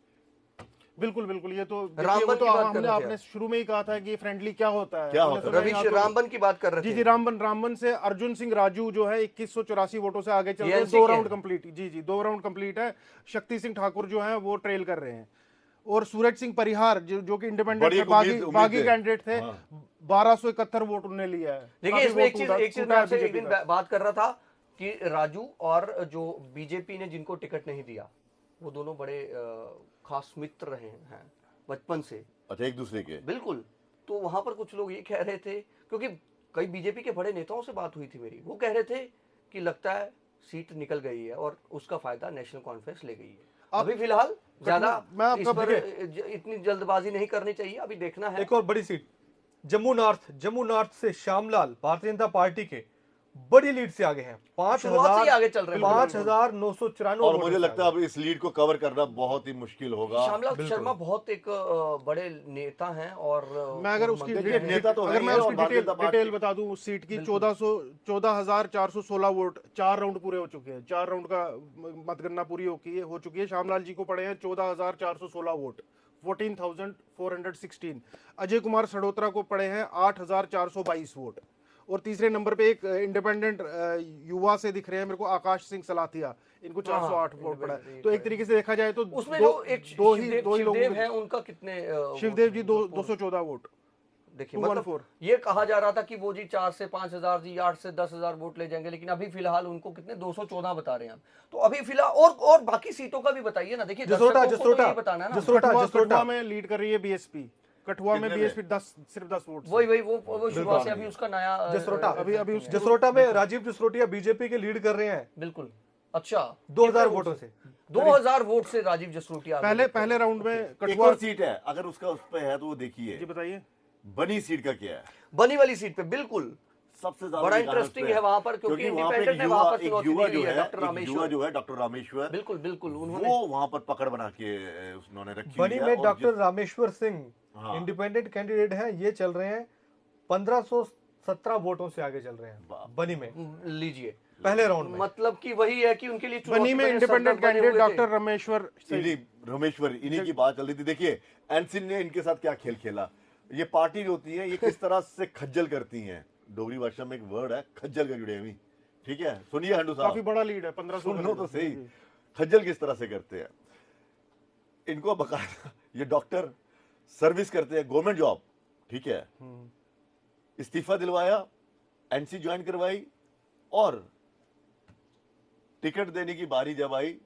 बिल्कुल बिल्कुल ये तो देखिए, रामबन वो तो की बात कर हमने रहे थे आपने आप। शुरू में ही कहा था कि फ्रेंडली क्या होता है। क्या हमने होता है? सुना रविश यहाँ तो- रामबन की बात कर रहे जी थे। जी रामबन से अर्जुन सिंह राजू जो है 2184 वोटों से आगे चल रहे हैं। ये 2 NC राउंड के कंप्लीट। जी जी 2 राउंड कंप्लीट है। शक्ति सिंह ठाकुर जो है वो ट्रेल कर रहे हैं। और सूरज सिंह परिहार जो कि इंडिपेंडेंट बड़ी थे, एक उम्मीद बागी थे। कैंडिडेट थे, हाँ। 1271 वोट उन्होंने लिया है। देखिए काफी इसमें वोट एक चीज टूटा मैं है आपसे एक बीजेपी दिन का। बात कर रहा था कि राजू और जो बीजेपी ने जिनको टिकट नहीं दिया, वो दोनों बड़े खास मित्र रहे हैं बचपन से। अच्छा, एक दूसरे के। बिल्कुल। तो वहां पर कुछ लोग ये कह रहे थे, क्योंकि कई बीजेपी के बड़े नेताओं से बात हुई थी मेरी, वो कह रहे थे कि लगता है सीट निकल गई है और उसका फायदा नेशनल कॉन्फ्रेंस ले गई है। अभी फिलहाल ज्यादा मैं आपका इस पर इतनी जल्दबाजी नहीं करनी चाहिए, अभी देखना है। एक और बड़ी सीट जम्मू नॉर्थ से श्यामलाल भारतीय जनता पार्टी के बड़ी लीड से आगे हैं। शुरुआत से ही आगे चल रहे हैं। 5994 और मुझे लगता है अब इस लीड को कवर करना बहुत ही मुश्किल होगा। श्यामलाल शर्मा बहुत एक बड़े नेता हैं। और मैं अगर उसकी देखिए, नेता तो है अगर ही मैं है, उसकी और भारतीय जनता पार्टी- डिटेल बता दूं उस सीट की 14,416 वोट, 4 राउंड पूरे हो चुके हैं। 4 राउंड का मतगणना पूरी हो चुकी है। श्यामलाल जी को पड़े हैं 14,416 वोट, 14,416। अजय कुमार सड़ोत्रा को पड़े हैं 8,422 वोट। और तीसरे नंबर पे एक इंडिपेंडेंट युवा से दिख रहे हैं मेरे को, आकाश सिंह सलाथिया, इनको 408 वोट पड़ा है। तो एक तरीके से देखा जाए तो उसमें जो एक दो ही शिवदेव लोग हैं, उनका कितने शिवदेव जी 214 वोट। देखिए 214। मतलब ये कहा जा रहा था कि वो जी 4 से 5,000 जी 8 से 10,000 वोट ले जाएंगे, लेकिन अभी फिलहाल उनको कितने 214 बता रहे हैं। तो अभी फिलहाल और बाकी सीटों का भी बताइए ना। देखिए जसरोटा दर्शकों को तो ये बताना है ना। कठुआ में लीड कर रही है बीएसपी। कठुआ में कितने बीएसपी सिर्फ 10 वोट। वही वो शुरुआत से अभी उसका नया अभी जसरोटा में राजीव जसरोटिया बीजेपी के लीड कर रहे हैं बिल्कुल। अच्छा 2000 वोटों से। 2000 वोट से राजीव जसरोटिया पहले राउंड में एक कठुआ। और सीट है, अगर उसका उस पे है तो वो देखिए। जी बताइए। बनी सीट का क्या है? बनी वाली सीट पे बिल्कुल सबसे ज्यादा बड़ा निगाह उस इंटरेस्टिंग पे है वहां पर, क्योंकि वहां पे इंडिपेंडेंट ने वहां पर एक चुनौती युवा दी जो है, है, डॉक्टर एक युवा रामेश्वर। जो है डॉक्टर रामेश्वर, बिल्कुल उन्होंने वो वहां पर पकड़ बना के उन्होंने रखी बनी हुई है। में डॉक्टर रामेश्वर सिंह हाँ। इंडिपेंडेंट कैंडिडेट हैं, ये चल रहे हैं 1517 वोटों से आगे चल रहे हैं बनी में लीजिए पहले राउंड में। मतलब कि वही है कि उनके लिए बनी में बने इंडिपेंडेंट सरदर्द बने कैंडिडेट हुए थे। डॉक्टर रमेश्वर इन्हीं की बात चल रही थी। देखिए एनसिन ने इनके साथ क्या खेल खेला। ये पार्टी जो होती है ये किस तरह से खज्जल करती हैं, डोगरी भाषा में एक वर्ड है खज्जल का जुड़े हुई, ठीक है, सुनिए हंडू काफी साहब, बड़ा लीड है 1500। सुनो तो सही, खज्जल किस तरह से करते हैं इनको बकायदा। ये डॉक्टर सर्विस करते हैं, गवर्नमेंट जॉब, ठीक है, इस्तीफा दिलवाया, एनसी ज्वाइन करवाई, और टिकट देने की बारी जब आई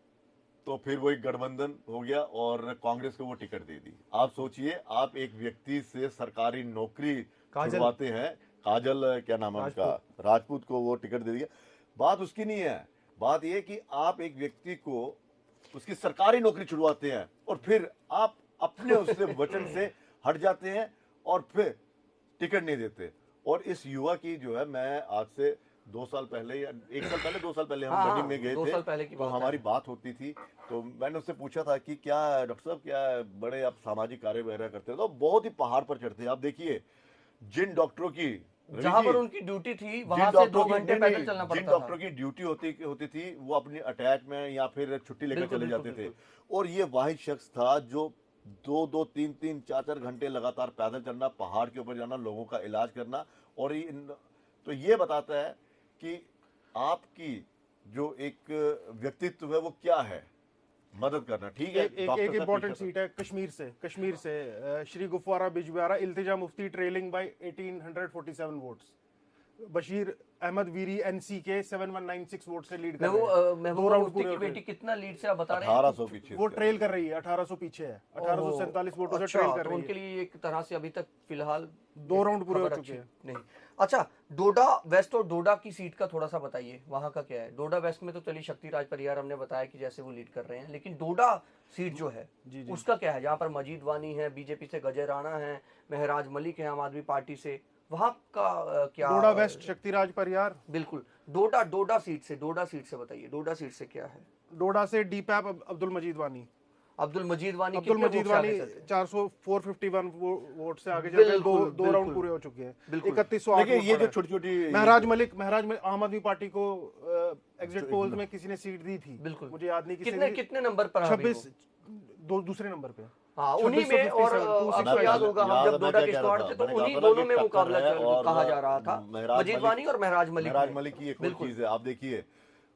तो फिर वो एक गठबंधन हो गया और कांग्रेस को वो टिकट दे दी। आप सोचिए, आप एक व्यक्ति से सरकारी नौकरी छुड़वाते हैं, काजल क्या नाम है उनका, राजपूत को वो टिकट दे दिया। बात उसकी नहीं है, बात ये कि आप एक व्यक्ति को उसकी सरकारी नौकरी छुड़वाते हैं और फिर आप अपने उससे वचन से हट जाते हैं और फिर टिकट नहीं देते। और इस युवा की जो है, मैं आज से 2 साल पहले या 1 साल पहले 2 साल पहले हम हाँ, गढ़ी में गए 2 थे, साल पहले की तो बात हमारी है। बात होती थी, तो मैंने उससे पूछा था कि क्या डॉक्टर साहब, क्या बड़े आप सामाजिक कार्य वगैरह करते हो? तो बहुत ही पहाड़ पर चढ़ते हैं। आप देखिए, जिन डॉक्टरों की जहां रवि पर जी, उनकी ड्यूटी थी जिन वहां से डॉक्टरों 2 की घंटे नहीं, पैदल नहीं, चलना जिन पड़ता डॉक्टरों था। की ड्यूटी होती थी वो अपनी अटैच में या फिर छुट्टी लेकर बिल्कुल, चले बिल्कुल, जाते थे। बिल्कुल। और ये वाहिद शख्स था जो 2-2, 3-3, 4-4 घंटे लगातार पैदल चलना, पहाड़ के ऊपर जाना, लोगों का इलाज करना। और तो ये बताता है कि आपकी जो एक व्यक्तित्व है वो क्या है, मदद करना। ठीक है, एक डॉक्टर एक साहब इंपॉर्टेंट पीछे सीट है कश्मीर से Srigufwara Bijbehara Iltija Mufti trailing by 1847 votes. Bashir Ahmad Veeri NC के 7196 वोट से लीड कर रहे हैं। महबूबा मुफ्ती की बेटी कितना लीड से आप बता रहे हैं? 1800 पीछे वो से। ट्रेल कर रही है, 1800 पीछे है, 1847 वोटों से अच्छा, ट्रेल कर तो रही उनके है। लिए एक तरह से अभी तक फिलहाल 2 राउंड पूरे हो खबर चुके अच्छी हैं। नहीं। अच्छा, डोडा वेस्ट और डोडा की सीट का थोड़ा सा बताइए, वहां का क्या है? डोडा वेस्ट में तो चलिए शक्तिराज परियार हमने बताया कि जैसे वो लीड कर रहे हैं, लेकिन डोडा सीट जो है उसका क्या है? जहाँ पर मजीद वानी है, बीजेपी से गजय राणा है, महराज मलिक है आम आदमी पार्टी से, वहां का क्या? डोडा वेस्ट शक्तिराज परियार। बिल्कुल, डोडा सीट से बताइए, डोडा सीट से क्या है? डोडा से डीपैप अब्दुल मजीद वानी अब्दुल मजीद वानी 451 वोट से आगे चल गए। दो राउंड पूरे हो चुके हैं। 3108 देखिए, ये जो छोटी-छोटी महराज मलिक आम आदमी पार्टी को एग्जिट पोल्स में किसी ने सीट दी थी, बिल्कुल। मुझे याद नहीं कितने नंबर पर है अभी वो? 26 दूसरे नंबर पे। हाँ, उन्हीं में। और आपको याद होगा हम जब डोडा के स्क्वाड थे तो उन्हीं दोनों में मुकाबला कहा जा रहा था, मजीद वानी और महराज मलिक की एक और चीज है, आप देखिए,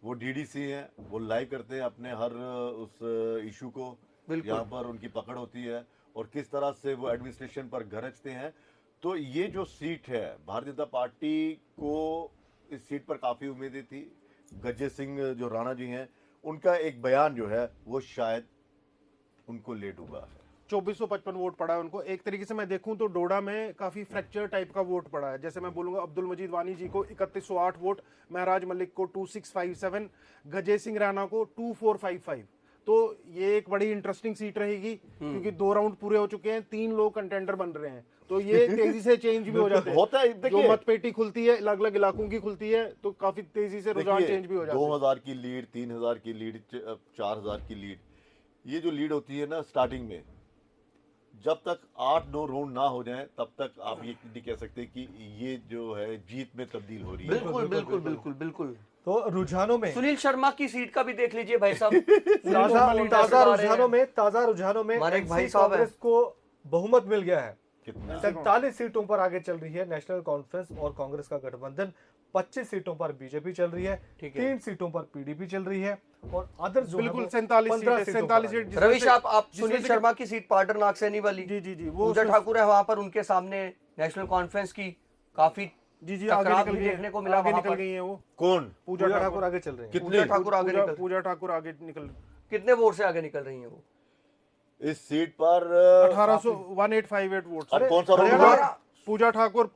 वो डीडीसी है, वो लाइव करते हैं अपने हर उस इशू को, यहाँ पर उनकी पकड़ होती है और किस तरह से वो एडमिनिस्ट्रेशन पर गरजते हैं। तो ये जो सीट है, भारतीय जनता पार्टी को इस सीट पर काफी उम्मीदें थी। गज्जय सिंह जो राणा जी हैं, उनका एक बयान जो है वो शायद उनको ले डूबा है। 2455 वोट पड़ा है उनको। एक तरीके से मैं देखूं तो डोडा में काफी फ्रैक्चर टाइप का वोट पड़ा है। जैसे मैं बोलूंगा अब्दुल मजीद वानी जी को 3108 वोट, महराज मलिक को 2657, गजय सिंह राणा को 2455। तो ये एक बड़ी इंटरेस्टिंग सीट रहेगी क्योंकि 2 राउंड पूरे हो चुके हैं, 3 लोग कंटेंडर बन रहे हैं, तो ये तेजी से चेंज भी हो जाते हैं। होता है, जो मतपेटी खुलती है अलग अलग इलाकों की खुलती है तो काफी तेजी से रुझान चेंज भी हो जाता है। 2000 की लीड, 3000 की लीड, 4000 की लीड, ये जो लीड होती है ना स्टार्टिंग में, जब तक 8-9 राउंड ना हो जाए तब तक आप ये नहीं कह सकते कि ये जो है जीत में तब्दील हो रही है। बिल्कुल। तो रुझानों में सुनील शर्मा की सीट का भी देख लीजिए भाई साहब। ताजा रुझानों में हमारे एक भाई NC साहब कांग्रेस को बहुमत मिल गया है। कितना? 47 सीटों पर आगे चल रही है नेशनल कॉन्फ्रेंस और कांग्रेस का गठबंधन। 25 सीटों पर बीजेपी चल रही है, 3 सीटों पर पीडीपी चल रही है और अदर्स जो बिल्कुल है वो 47 सीट। रविश, आप सुनील शर्मा की सीट पार्डर नागसैनी वाली, जी वो पूजा ठाकुर है वहां पर, उनके सामने नेशनल कॉन्फ्रेंस की काफी आगे निकल गई, देखने को मिला। आगे निकल गई है वो। कौन? पूजा ठाकुर आगे चल रही है। पूजा ठाकुर आगे निकल कितने वोट से आगे निकल रही है वो इस सीट पर? 1858 वोट। कौन सा? Pooja Thakur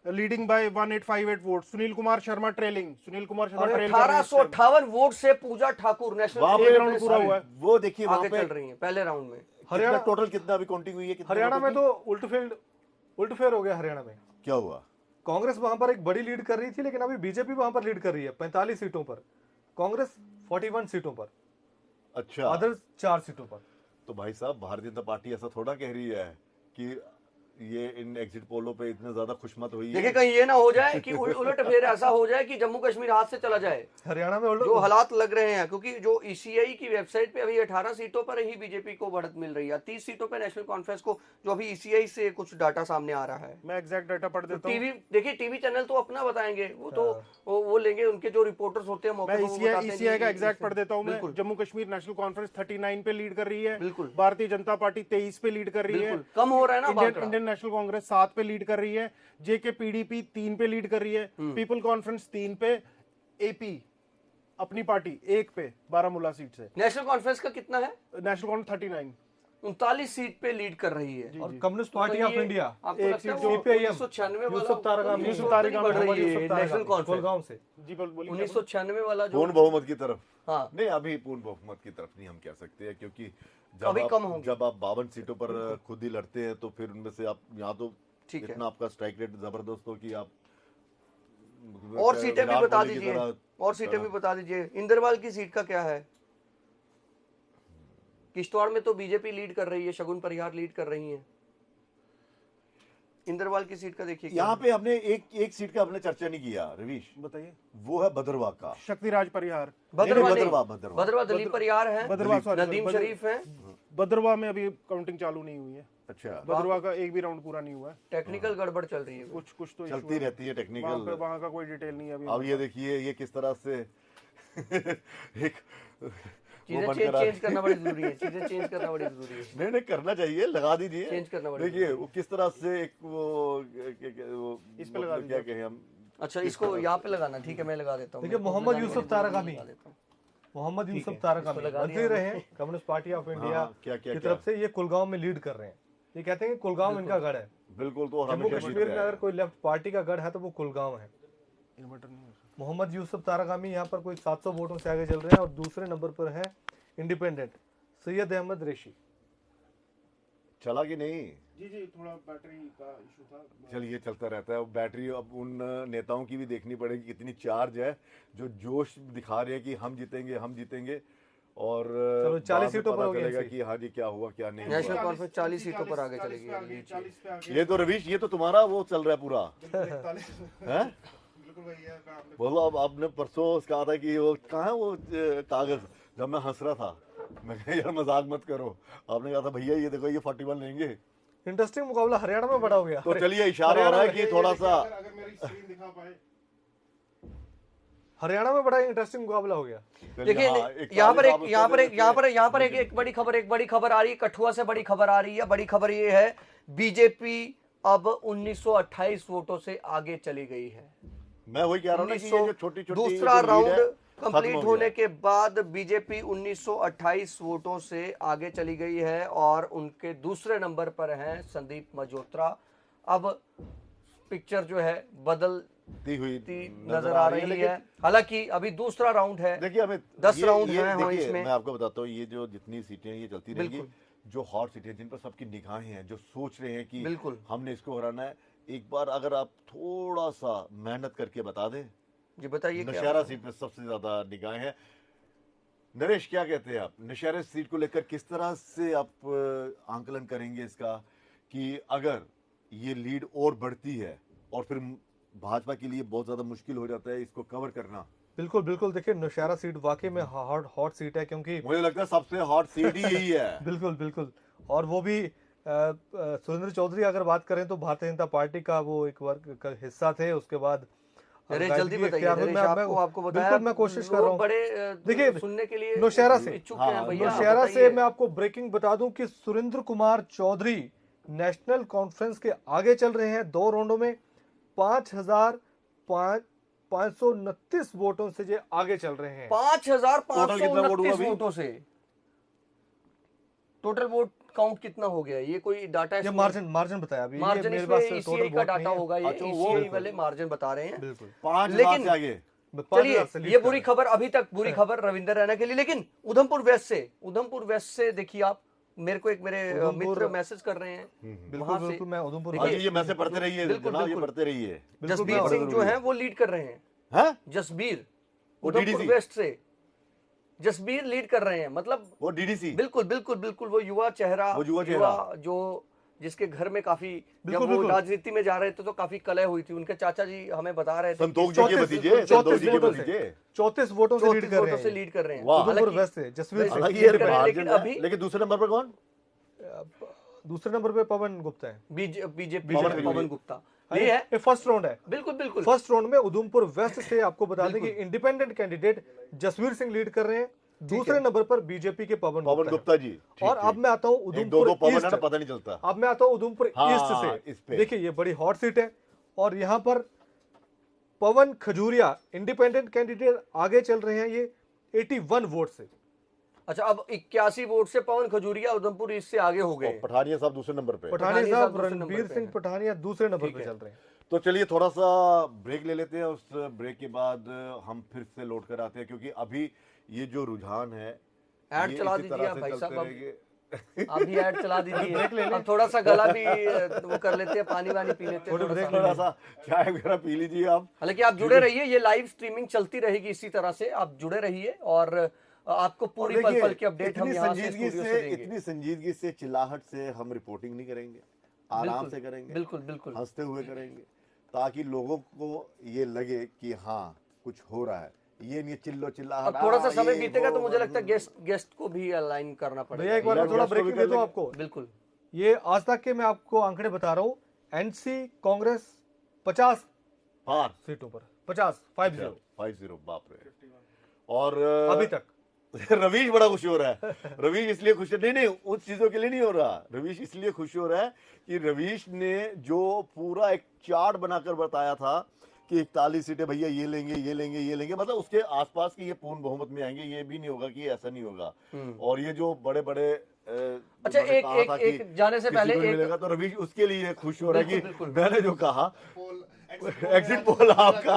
leading by 1858 vote, Sunil Kumar Sharma trailing. 1858 vote से पूजा ठाकुर नेशनल राउंड पूरा हुआ है। वो देखिए आगे चल रही है पहले राउंड में। हरियाणा टोटल कितना अभी काउंटिंग हुई है? हरियाणा में तो उल्टफेर हो गया। हरियाणा में क्या हुआ? कांग्रेस वहां पर एक बड़ी लीड कर रही थी, लेकिन अभी बीजेपी वहां पर लीड कर रही है 45 सीटों पर, कांग्रेस 41 सीटों पर, अच्छा, अदर्स 4 सीटों पर। तो भाई साहब, भारतीय जनता पार्टी ऐसा थोड़ा कह रही है कि ये इन एग्जिट पोलों पे इतने ज्यादा खुशमत हुई है। देखिए कहीं ये ना हो जाए कि उलट फेर ऐसा हो जाए कि जम्मू कश्मीर हाथ से चला जाए। हरियाणा में जो हालात लग रहे हैं, क्योंकि जो ईसीआई की वेबसाइट पे अभी 18 सीटों पर ही बीजेपी को बढ़त मिल रही है, 30 सीटों पे नेशनल कॉन्फ्रेंस को, जो अभी ईसीआई से कुछ डाटा सामने आ रहा है। मैं एग्जैक्ट डाटा पढ़ देता हूं। टीवी देखिए, टीवी चैनल तो अपना बताएंगे, वो तो वो लेंगे, उनके जो रिपोर्टर्स होते हैं मौके मैं ईसीआई का एग्जैक्ट पढ़ देता हूं। मैं जम्मू कश्मीर नेशनल कॉन्फ्रेंस 39 पे लीड कर रही है, बिल्कुल। भारतीय जनता पार्टी 23 पे लीड कर रही है, कम हो रहा है ना। इंडियन नेशनल कांग्रेस 7 पे लीड कर रही है, जेके पीडीपी 3 पे लीड कर रही है, पीपल कॉन्फ्रेंस 3 पे, एपी अपनी पार्टी एक पे बारामूला सीट से, नेशनल कॉन्फ्रेंस का कितना है? नेशनल कांग्रेस 39 39 सीट पे लीड कर रही है। और कम्युनिस्ट पार्टी तो ऑफ ये इंडिया आपको एक लगता है सीट वो जो CPIM, 1996 वाला यूसुफ तारगामी, यूसुफ तारगामी, बढ़ रही है यूसुफ तारगामी, नेशनल कॉन्फ्रेंस कोलगांव से। जी बोलिए। 1996 वाला जो पूर्ण बहुमत की तरफ हाँ नहीं, अभी पूर्ण बहुमत की तरफ नहीं हम कह सकते हैं, क्योंकि अभी कम होंगे। जब आप 52 सीटों पर खुद ही लड़ते हैं तो फिर उनमें से आप यहाँ तो ठीक है। इतना आपका स्ट्राइक रेट जबरदस्त हो कि आप और सीटें भी विराट बता कोहली की दीजिए, तरह- और सीटें भी बता दीजिए। इंदरवाल की सीट का क्या है? किश्तवाड़ में तो बीजेपी लीड कर रही है, शगुन परिहार लीड कर रही है। इंदरवाल की सीट का देखिए क्या यहाँ है। पे हमने एक सीट का हमने चर्चा नहीं किया रवीश, बताइए। वो है भद्रवाह का। शक्तिराज परिहार, भद्रवाह नहीं, नहीं, भद्रवाह। भद्रवाह दलीप परिहार है, भद्रवाह, sorry, नदीम भद्र- शरीफ है। भद्रवाह में अभी काउंटिंग चालू नहीं हुई है। अच्छा, भद्रवाह का एक भी राउंड पूरा नहीं हुआ है। टेक्निकल गड़बड़ चल रही है। कुछ तो चलती issue है। रहती है वहाँ पे टेक्निकल। वहाँ का कोई डिटेल नहीं है अभी। अब ये देखिए ये किस तरह से एक वो चीजें बनकर चेंज करना बड़ी जरूरी है, चीजें चेंज करना बड़ी जरूरी है। नहीं नहीं करना चाहिए, लगा दीजिए, चेंज करना पड़ेगा। देखिए वो किस तरह से एक वो इस पे लगा मतलब क्या कहें हम, अच्छा इसको यहाँ पे लगाना, ठीक है मैं लगा देता हूँ। देखिए, मेरे को मोहम्मद लगाने यूसुफ की जरूरत नहीं, तारगामी। लगा देता हूँ। मोहम्मद यूसुफ तारगामी इसको लगा मंत्री दिया रहे हैं कम्युनिस्ट पार्टी ऑफ इंडिया क्या- क्या- की क्या? तरफ से। ये कुलगांव में लीड कर रहे हैं। ये कहते हैं कि कुलगांव इनका गढ़ है। बिल्कुल, तो जम्मू हमेशा कश्मीर जीतते में हैं। अगर कोई लेफ्ट पार्टी का गढ़ है तो वो कुलगांव है। इन्वर्टर नहीं है। मोहम्मद यूसुफ तारगामी यहाँ पर कोई 700 वोटों से आगे चल रहे हैं। और दूसरे नंबर पर है इंडिपेंडेंट सैयद अहमद रेशी। चला कि नहीं? जी थोड़ा बैटरी का इशू था। चलिए चलता रहता है। बैटरी अब उन नेताओं की भी देखनी पड़ेगी कितनी चार्ज है, जो जोश दिखा रहे हैं कि हम जीतेंगे और चलो, 40 बाद में सीटों पर पता हो गया चलेगा इनसे। कि हाँ जी क्या हुआ क्या नहीं नेशनल हुआ। कॉन्फ्रेंस 40 सीटों पर आगे चलेगी। 40 पे आगे। ये तो रवीश, ये तो तुम्हारा वो चल रहा है पूरा, 41 है? बिल्कुल वही है काम आपने। बोलो, अब आपने परसों कहा था कि वो कहाँ है वो कागज, जब मैं हंस रहा था मैं कहा यार मजाक मत करो, आपने कहा था भैया ये देखो ये 41 लेंगे। इंटरेस्टिंग मुकाबला हरियाणा में बड़ा हो गया। तो चलिए इशारा हो रहा है कि थोड़ा सा अगर मेरी स्क्रीन दिखा पाए। हरियाणा में बड़ा इंटरेस्टिंग मुकाबला हो गया। देखिए हाँ, एक बड़ी खबर आ रही है, कठुआ से बड़ी खबर आ रही है। बड़ी खबर ये है, बीजेपी अब 1928 वोटों से आगे चली गई है। मैं वही कह रहा हूँ ना कि ये जो छोटी-छोटी दूसरा जो राउंड लीड है, कंप्लीट खत्म हो होने गया। के बाद बीजेपी 1928 वोटों से आगे चली गई है और उनके दूसरे नंबर पर हैं संदीप मल्होत्रा। अब पिक्चर जो है बदलती हुई नजर आ रही है। हालांकि अभी दूसरा राउंड है। देखिए हमें 10 राउंड ये हैं देखिए, इसमें। मैं आपको बताता हूँ ये जो जितनी सीटें हैं ये चलती रहेंगी, बिल्कुल। जो हॉट सीटें हैं जिन पर सबकी निगाहें हैं, जो सोच रहे हैं कि बिल्कुल। हमने इसको हराना है, एक बार अगर आप थोड़ा सा मेहनत करके बता दें। जी बताइए क्या नौशहरा सीट पे सबसे ज्यादा निगाहें हैं। नरेश क्या कहते हैं आप, नौशहरा सीट को लेकर किस तरह से आप आंकलन करेंगे इसका कि अगर ये लीड और बढ़ती है और फिर भाजपा के लिए बहुत ज्यादा मुश्किल हो जाता है इसको कवर करना? बिल्कुल बिल्कुल। देखिए, नौशहरा सीट वाकई में हॉट सीट है, क्योंकि मुझे लगता है सबसे हॉट सीट ही यही है। बिल्कुल बिल्कुल। और वो भी सुरेंद्र चौधरी अगर बात करें तो भारतीय जनता पार्टी का वो एक वर्ग का हिस्सा थे। उसके बाद नरेश जल्दी बताइए। नरेश, आपको बताया, बिल्कुल मैं कोशिश कर रहा हूँ। बड़े देखिए, सुनने के लिए नौशहरा से इच्छुक हैं भैया। नौशहरा से बताइए। मैं आपको ब्रेकिंग बता दूं कि सुरेंद्र कुमार चौधरी नेशनल कॉन्फ्रेंस के आगे चल रहे हैं 2 राउंडों में। 5,529 वोटों से ये आगे चल रहे हैं। 5,529 अभी? वोटों से टोटल वोट काउंट कितना हो गया? ये कोई डाटा ये मार्जिन बताया अभी, ये मार्जिन मेरे इसमें पास ECI टोटल का वोट डाटा नहीं है। होगा। ये अच्छा, वो ECI वाले मार्जिन बता रहे हैं। बिल्कुल। 5,000 लेकिन से आगे। चलिए, 5,000 से lead ये कर बुरी रहे हैं। खबर अभी तक बुरी खबर रविंदर रैना के लिए। लेकिन उधमपुर वेस्ट से देखिए आप, मेरे को एक मेरे मित्र मैसेज कर रहे हैं बिल्कुल वहां से। बिल्कुल। मैं उधमपुर हाँ जी, ये मैसेज पढ़ते रहिए बिल्कुल, जनाब, ये बिल्कुल। पढ़ते रहिए। बिल्कुल, जसबीर मैं- सिंह जो है वो लीड कर रहे हैं। हैं? जसबीर वो उधमपुर DDC? वेस्ट से जसबीर लीड कर रहे हैं। मतलब वो डीडीसी बिल्कुल वो युवा चेहरा, वो युवा चेहरा। जो जिसके घर में काफी, जब बिल्कुल, वो बिल्कुल। राजनीति में जा रहे थे तो काफी कलह हुई थी। उनके चाचा जी हमें बता रहे थे संतोष जी के 34 भतीजे, संतोष जी के वोटों से भतीजे। 34 वोटों से लीड 34 कर वोटों रहे से हैं। लीड कर रहे हैं। वाह। उधमपुर हालांकि वेस्ट से जसवीर वैसे- सिंह। हालांकि lead ये कर रहे हैं, मार्जिन लेकिन है। अभी- लेकिन दूसरे नंबर पर कौन? दूसरे नंबर पे पवन गुप्ता है। बीजेपी पवन पवन गुप्ता ये है। ये फर्स्ट राउंड है। बिल्कुल फर्स्ट राउंड में उधमपुर वेस्ट से आपको बता दें कि independent candidate Jasvir Singh lead कर रहे हैं। दूसरे नंबर पर बीजेपी के पवन पवन गुप्ता जी। ठीक, और अब ठीक। मैं आता हूं एक दो उधमपुर पवन है ना, ईस्ट। पता नहीं चलता। अब मैं आता हूं उधमपुर हाँ, ईस्ट इस से। पे। देखिए, ये बड़ी हॉट सीट है और यहाँ पर पवन खजूरिया इंडिपेंडेंट कैंडिडेट आगे चल रहे हैं, ये 81 वोट से। अच्छा, अब 81 वोट से पवन खजूरिया उधमपुर ईस्ट से आगे हो गए और हैं। पठानिया साहब दूसरे नंबर पे। पठानिया साहब दूसरे नंबर रणबीर पे सिंह हैं। पठानिया दूसरे नंबर ठीक पे है। चल रहे हैं। तो चलिए थोड़ा सा ब्रेक ले लेते हैं, उस ब्रेक के बाद हम फिर से लौट कर आते हैं, क्योंकि अभी ये जो रुझान है ऐड ये चला इसी दीजिए तरह आप से भाई चलते साहब, अब रहेंगे। अभी ऐड चला दीजिए। अब थोड़ा सा गला भी वो कर लेते हैं, पानी वानी पी लेते हैं थोड़ा सा। थोड़ा सा चाय वगैरह पी लीजिए आप। हालांकि आप जुड़े रहिए, ये लाइव स्ट्रीमिंग चलती रहेगी इसी तरह से, आप जुड़े रहिए और आपको पूरी पल पल की अपडेट हम यहाँ से स्टूडियो से देंगे। इतनी संजीदगी से, चिल्लाहट से हम रिपोर्टिंग नहीं करेंगे, आराम से करेंगे, बिल्कुल बिल्कुल। हंसते हुए करेंगे, ताकि लोगों को ये लगे कि हाँ कुछ हो रहा है। ये नहीं चिल्लो चिल्लाहट। अब थोड़ा सा समय ये बीतेगा तो वो, मुझे लगता है गेस्ट को भी अलाइन करना पड़ेगा। भैया एक बार मैं थोड़ा ब्रेक देता हूँ आपको। बिल्कुल। ये आज तक के मैं आपको आंकड़े बता रहा हूँ, एनसी कांग्रेस 50 पार सीटों पर, 50 50, बाप रे। और अभी तक रवीश बड़ा खुश हो रहा है। रवीश इसलिए खुश है, नहीं उस चीजों के लिए नहीं हो रहा, रवीश इसलिए खुश हो रहा है कि रवीश ने जो पूरा एक चार्ट बनाकर बताया था कि 41 सीटें भैया ये लेंगे ये लेंगे ये लेंगे, मतलब उसके आसपास की ये पूर्ण बहुमत में आएंगे, ये भी नहीं होगा कि ऐसा नहीं होगा। और ये जो बड़े बड़े अच्छा, एक जाने से पहले मिलेगा, तो रवीश उसके लिए खुश हो रहा है कि बिल्कुल। मैंने जो कहा एग्जिट पोल आपका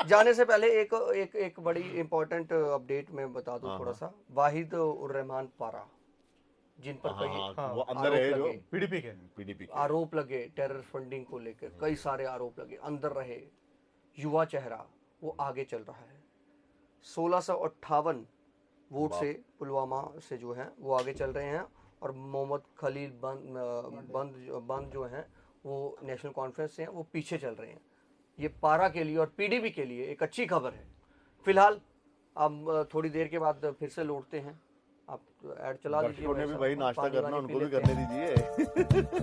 जाने से पहले एक बड़ी इंपॉर्टेंट अपडेट मैं बता दूं थोड़ा सा। वाहिद उर रहमान पारा, जिन पर कई वो अंदर है, जो पीडीपी के पीडीपी आरोप लगे टेरर फंडिंग को लेकर, कई सारे आरोप लगे, अंदर रहे, युवा चेहरा, वो आगे चल रहा है। 1658 वोट से पुलवामा से जो है वो आगे चल रहे हैं। और मोहम्मद खलील बंद जो हैं वो नेशनल कॉन्फ्रेंस से हैं, वो पीछे चल रहे हैं। ये पारा के लिए और पीडीपी के लिए एक अच्छी खबर है। फिलहाल अब थोड़ी देर के बाद फिर से लौटते हैं, आप ऐड चला दीजिए। दर्शकों ने भी भाई नाश्ता पानी करना, वानी पी उनको भी लेते करने हैं। दीजिए।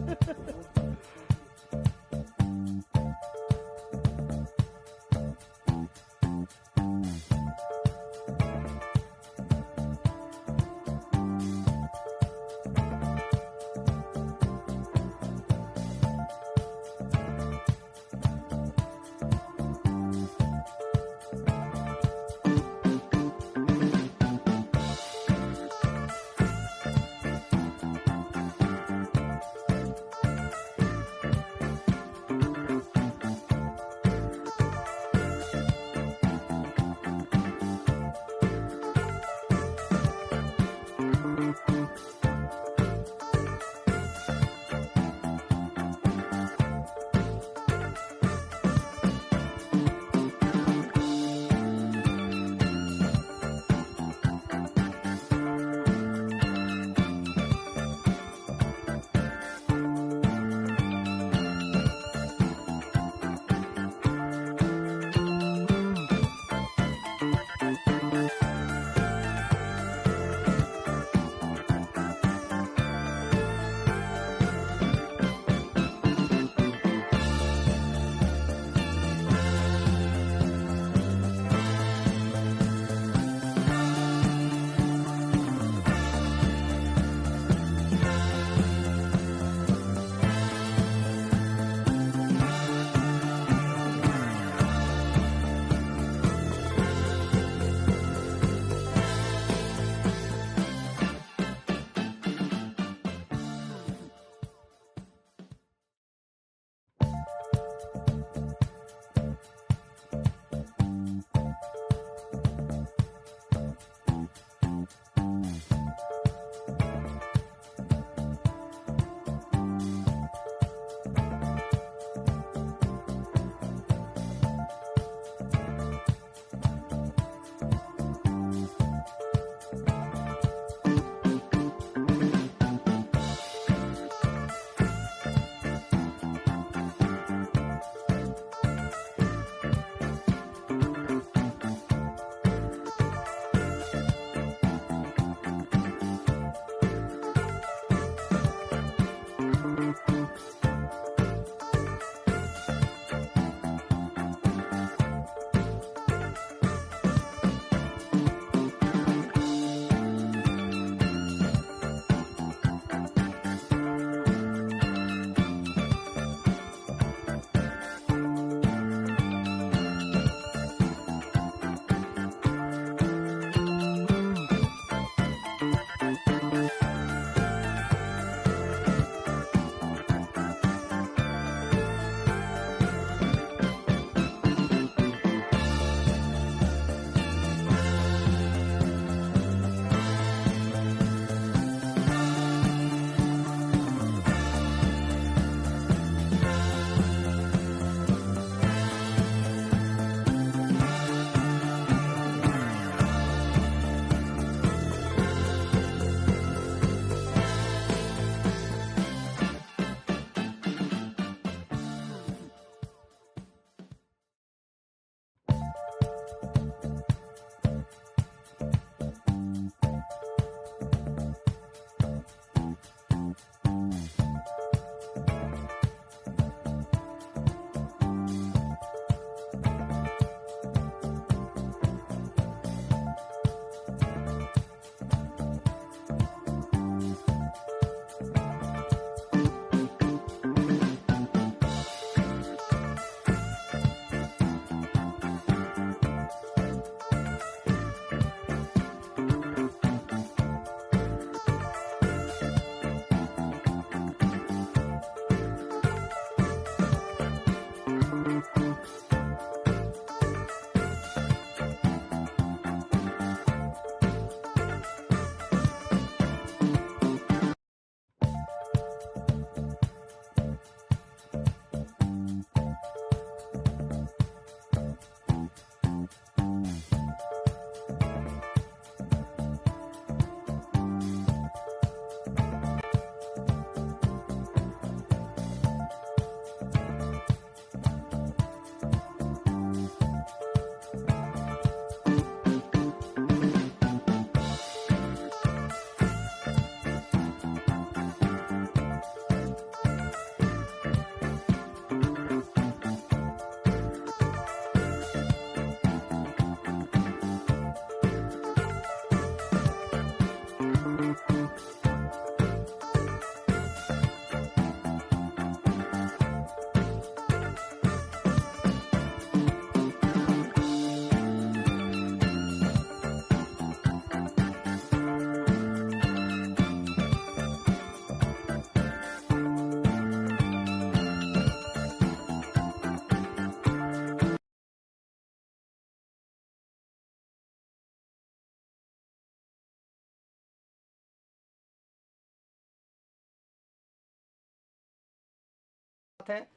हैं।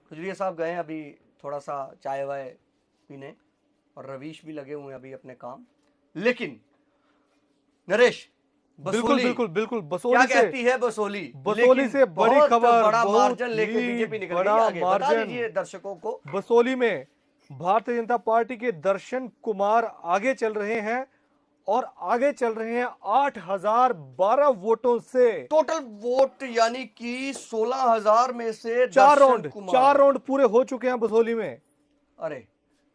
खजुरिया साहब गए हैं अभी थोड़ा सा चाय वाय पीने, और रवीश भी लगे हुए हैं अभी अपने काम। लेकिन नरेश, बिल्कुल बसोली बिल्कुल बिल्कुल क्या बसोली से, कहती है बसोली? बसोली लेकिन से बड़ी बहुत खबर, बड़ा बहुत मार्जिन लेके ही बीजेपी निकल गई बड़ा आगे। बता मार्जिन। दीजिए दर्शकों को। बसोली में भारतीय जनता पार्टी के दर्शन कुमार आगे चल रहे हैं और आगे चल रहे हैं 8012 वोटों से। टोटल वोट यानी कि 16,000 में से चार दर्शन कुमार। राउंड पूरे हो चुके हैं बसोली में। अरे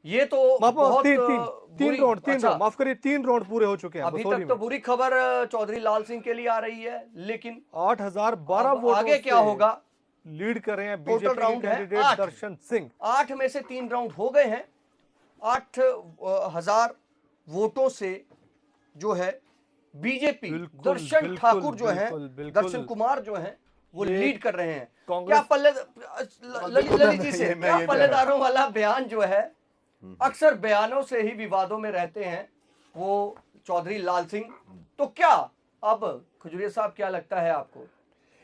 ये तो माफ बहुत तीन बुरी- राउंड, अच्छा, माफ करिए 3 राउंड पूरे हो चुके हैं अभी बसोली तक तो में। बुरी खबर चौधरी लाल सिंह के लिए आ रही है, लेकिन 8012 अब वोटों आगे क्या से होगा? लीड कर रहे हैं टोटल बीजेपी के राउंड है कैंडिडेट 8। दर्शन सिंह। 8 में से 3 राउंड हो गए हैं। 8,000 वोटों से जो है बीजेपी बिल्कुल, दर्शन बिल्कुल, ठाकुर जो है, बिल्कुल, बिल्कुल। दर्शन कुमार जो है वो ये लीड कर रहे हैं। कांग्रेस- क्या ललित जी से मैं क्या ये कह रहा- पल्लेदारों वाला बयान जो है, अक्सर बयानों से ही विवादों में रहते हैं वो चौधरी लाल सिंह। तो क्या अब खजुरिया साहब क्या लगता है आपको,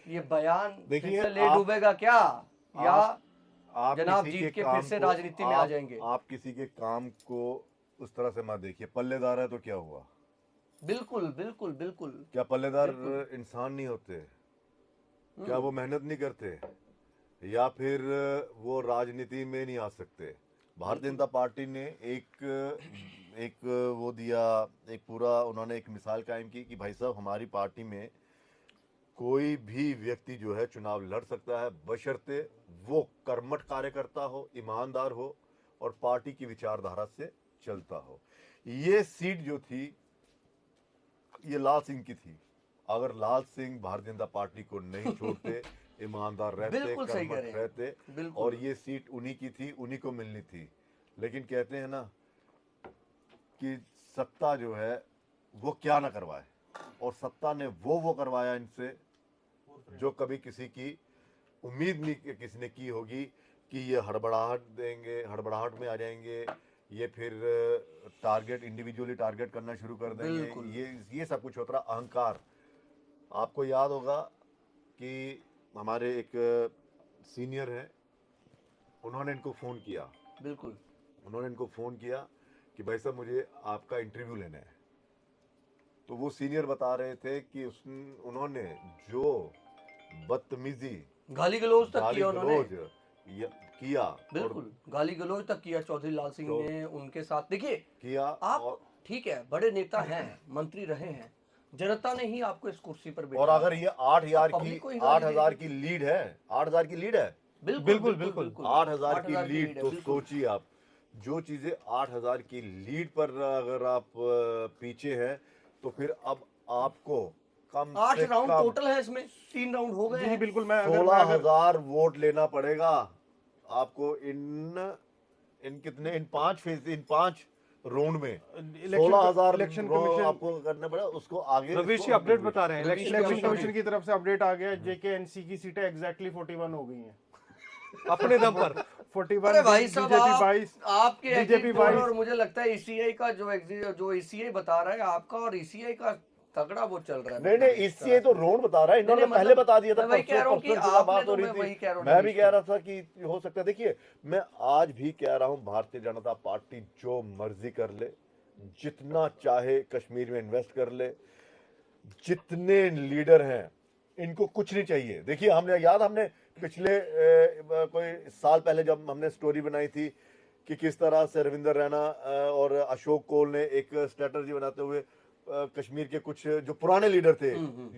ये बयान देखिए, फिर से ले आप- डूबेगा क्या, या आप जनाब किसी जीत के काम फिर से को- राजनीति में आ जाएंगे? आप किसी के काम को उस तरह से मत देखिए। पल्लेदार है तो क्या हुआ? बिल्कुल बिल्कुल बिल्कुल। क्या पल्लेदार इंसान नहीं होते? क्या वो मेहनत नहीं करते? या फिर वो राजनीति में नहीं आ सकते? भारतीय जनता पार्टी ने एक वो दिया, एक पूरा उन्होंने एक मिसाल कायम की कि भाई साहब हमारी पार्टी में कोई भी व्यक्ति जो है चुनाव लड़ सकता है, बशर्ते वो कर्मठ कार्यकर्ता हो, ईमानदार हो और पार्टी की विचारधारा से चलता हो। ये सीट जो थी ये लाल सिंह की थी। अगर लाल सिंह भारतीय जनता पार्टी को नहीं छोड़ते, ईमानदार रहते, बिल्कुल सही कह कर्मठ रहे हैं। रहते, बिल्कुल। और ये सीट उन्हीं की थी, उन्हीं को मिलनी थी। लेकिन कहते हैं ना कि सत्ता जो है वो क्या ना करवाए, और सत्ता ने वो करवाया इनसे जो कभी किसी की उम्मीद नहीं किसी ने की होगी कि ये हड़बड़ाहट देंगे, हड़बड़ाहट में आ जाएंगे, ये फिर टारगेट इंडिविजुअली टारगेट करना शुरू कर बिल्कुल। देंगे। ये सब कुछ होता रहा, अहंकार। आपको याद होगा कि हमारे एक सीनियर हैं, उन्होंने इनको फ़ोन किया, बिल्कुल उन्होंने इनको फ़ोन किया कि भाई साहब मुझे आपका इंटरव्यू लेना है। तो वो सीनियर बता रहे थे कि उन्होंने जो बदतमीजी, गाली गलौज तक गाली किया उन्होंने। गलौज किया, बिल्कुल गाली गलौज तक किया चौधरी लाल सिंह तो- ने उनके साथ। देखिए किया आप ठीक है, बड़े नेता हैं, मंत्री रहे हैं, जनता ने ही आपको इस कुर्सी पर और बिठाया। अगर ये 8,000 पब्लिक की को ही गाली 8,000 की लीड है, 8,000 की लीड है, बिल्कुल, बिल्कुल। 8,000 की 8,000 लीड, तो बिल्कुल। सोचिए आप, जो चीजें 8,000 की लीड पर अगर आप पीछे हैं, तो फिर अब आपको कम 8 से राउंड कम टोटल है, इसमें 3 राउंड हो गए जी हैं। बिल्कुल। मैं अगर 16,000 वोट लेना पड़ेगा आपको इन कितने, इन 5 राउंड में 16,000 इलेक्शन कमीशन आपको करना पड़ेगा। उसको आगे रवीश जी इसको- अपडेट बता रहे हैं Ravish election election commission commission की तरफ से अपडेट आ गया, जेकेएनसी की सीटें एग्जैक्टली 41 हो गई हैं। अपने दम पर। 41 अरे भाई साहब, बीजेपी 22, आपके बीजेपी एग्जिट पोल 22। और मुझे लगता है ईसीआई का जो ईसीआई बता रहा है आपका, और ईसीआई का तगड़ा वो चल रहा है। नहीं नहीं, इससे तो रोड बता रहा है, इन्होंने नहीं, पहले मतलब बता दिया था। मैं वही कह रहा हूं कि परसों जब आपने बात तो हो रही मैं वही थी, कह रहा हूं मैं भी रवीश कह रहा था कि हो सकता है। देखिए, मैं आज भी कह रहा हूं, भारतीय जनता पार्टी जो मर्जी कर ले, जितना चाहे कश्मीर में इन्वेस्ट कर ले, जितने लीडर हैं इनको कुछ नहीं चाहिए। देखिए, हमने पिछले कोई साल पहले जब हमने स्टोरी बनाई थी कि किस तरह से रविंदर रैना और अशोक कोल ने एक स्ट्रेटजी बनाते हुए कश्मीर के कुछ जो पुराने लीडर थे,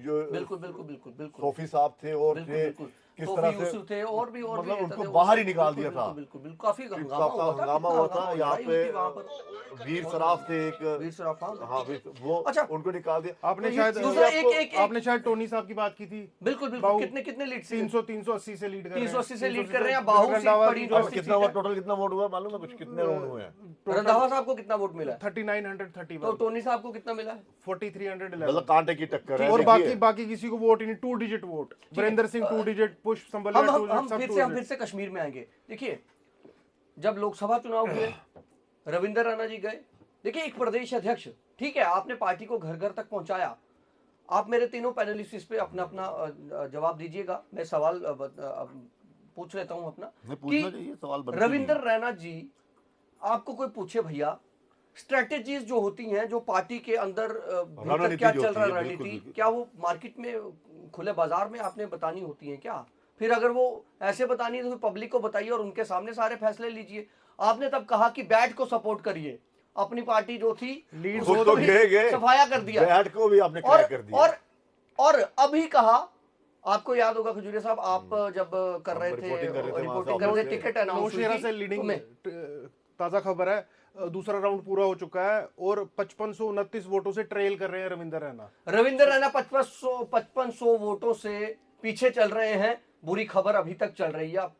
जो बिल्कुल बिल्कुल बिल्कुल बिल्कुल सोफी साहब थे और बिल्कुल थे, बिल्कुल किस तोफी तरह से यूसुफ थे, और भी मतलब नेता उनको थे, बाहर ही बिल्कुल, निकाल बिल्कुल, दिया था। बिल्कुल बिल्कुल काफी काफी हंगामा हुआ था, यहाँ लड़ाई पे हुई थी वहाँ पर। वीर सराफ थे एक, वीर सराफ, हाँ। हाँ वो अच्छा। उनको निकाल दिया। आपने तो ये शायद चीजें दूसरा आपको- आपने शायद टोनी साहब की बात की थी। बिल्कुल बिल्कुल बाहु कितने कितने लीड से 380 से लीड कर रहे हैं। 380 से लीड कर रहे हैं। बाहु सीट पड़ी जो अब कितना हुआ, टोटल कितना वोट हुआ मालूम है कुछ? कितने राउंड हुए हैं? रंधावा साहब को कितना वोट मिला है? 3931, तो टोनी साहब को कितना मिला है? 4311। मतलब कांटे की टक्कर है। और देखिए। बाकी किसी को वोट ही नहीं, 2 digit vote. Virendra Singh 2 digit, Pushp Sambaliya 2 digit, सब 2 हम फिर डिजिट। से कश्मीर में आएंगे। देखिए, जब लोकसभा चुनाव हुए, रविंद्र राणा जी गए। देखिए, एक प्रदेश अध्यक्ष, ठीक है, आपने पार्टी को घर घर तक पहुंचाया। आप मेरे तीनों पैनलिस्ट इस पे अपना अपना जवाब दीजिएगा। मैं सवाल पूछ लेता हूं अपना नहीं, पूछना चाहिए, सवाल बनते नहीं रविंद्र है। रैना जी, आपको कोई पूछे भैया, स्ट्रेटेजीज जो होती हैं, जो पार्टी के अंदर भीतर रणनीति क्या जो चल होती रहा है, है बिल्कुल, रणनीति, बिल्कुल। क्या वो मार्केट में खुले बाजार में आपने बतानी होती है क्या? फिर अगर वो ऐसे बतानी है तो पब्लिक को बताइए और उनके सामने सारे फैसले लीजिए। आपने तब कहा कि बैट को सपोर्ट करिए, अपनी पार्टी जो थी लीड खुद उसको तो भी गए सफाया कर दिया, बैट को भी आपने और क्रैक कर दिया। और अभी कहा, आपको याद होगा खजूरिया साहब, आप जब कर हम रहे थे रिपोर्टिंग कर रहे थे वहां से रिपोर्टिंग कर रहे ऑफिस थे, से। टिकट अनाउंस हुई नौशेरा थी से लीडिंग तुम्हें। ताजा खबर है, दूसरा राउंड पूरा हो चुका है और 5529 वोटों से ट्रेल कर रहे हैं रविंद्र रैना। रविंद्र रैना 5500 वोटों से पीछे चल रहे हैं। बुरी खबर अभी तक चल रही है, अब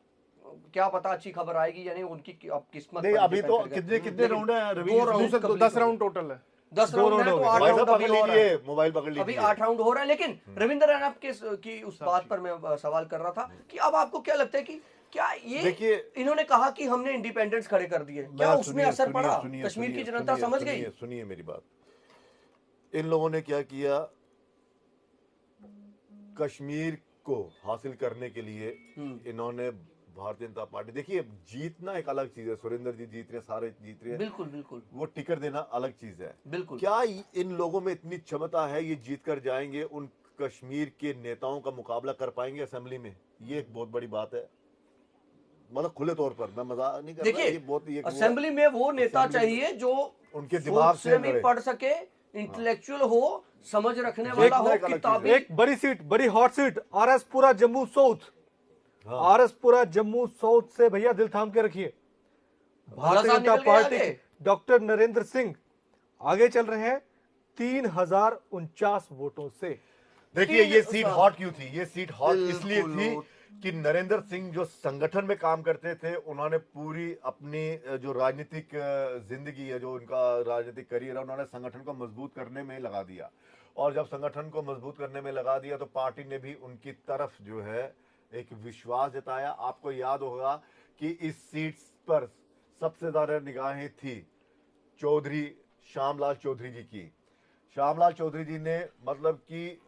क्या पता अच्छी खबर आएगी यानी उनकी अब किस्मत नहीं, पर अभी depend तो करेगा। कितने कितने लेकिन राउंड है रवि? दो राउंड दूसरा complete 10 हो राउंड गए। टोटल है। 10 दो राउंड राउंड है हो तो गए। 8 भाई राउंड साहब अभी पकड़ और है। लीजिए, मोबाइल पकड़ अभी लीजिए। 8 राउंड हो रहा है। लेकिन रविंद्र रैना की उस बात पर मैं सवाल कर रहा था कि अब आपको क्या लगता है कि क्या ये देखिए, इन्होंने कहा कि हमने इंडिपेंडेंस खड़े कर दिए, क्या मैं- उसमें सुनिए, असर सुनिए, पड़ा? सुनिए, कश्मीर की सुनिए, जनता सुनिए, समझ गई? सुनिए, सुनिए मेरी बात। इन लोगों ने क्या किया, कश्मीर को हासिल करने के लिए इन्होंने भारतीय जनता पार्टी, देखिए जीतना एक अलग चीज है, सुरेंद्र जी जीत रहे, सारे जीत रहे, बिल्कुल बिल्कुल वो टिकट देना अलग चीज है। बिल्कुल। क्या इन लोगों में इतनी क्षमता है, ये जीत कर जाएंगे, उन कश्मीर के नेताओं का मुकाबला कर पाएंगे असेंबली में? ये एक बहुत बड़ी बात है, मतलब खुले तौर पर, मैं मजाक नहीं कर रहा, ये देखिए, बहुत ये असेंबली में वो नेता असेंबली में चाहिए जो उनके दिमाग से भी लड़े। पढ़ सके, इंटेलेक्चुअल हो, समझ रखने वाला देखना हो, एक अलग चीज है। किताबी। एक बड़ी सीट, बड़ी hot seat, R S Pura Jammu south. हाँ। आरएसपुरा जम्मू साउथ से भैया दिल थाम के रखिए, भारतीय साहब जनता निकल गए पार्टी आगे। के डॉक्टर नरेंद्र सिंह आगे चल रहे हैं 3049 वोटों से। देखिए, ये सीट हाँ। हॉट क्यों थी? ये सीट हॉट इसलिए बिल्कुल थी हॉट। कि नरेंद्र सिंह जो संगठन में काम करते थे, उन्होंने पूरी अपनी जो राजनीतिक जिंदगी है, जो उनका राजनीतिक करियर है, उन्होंने संगठन को मजबूत करने में लगा दिया। और जब संगठन को मजबूत करने में लगा दिया तो पार्टी ने भी उनकी तरफ जो है एक विश्वास जताया। आपको याद होगा कि इस सीट पर सबसे ज्यादा निगाहें थी चौधरी श्यामलाल चौधरी जी की। श्यामलाल चौधरी जी ने मतलब कि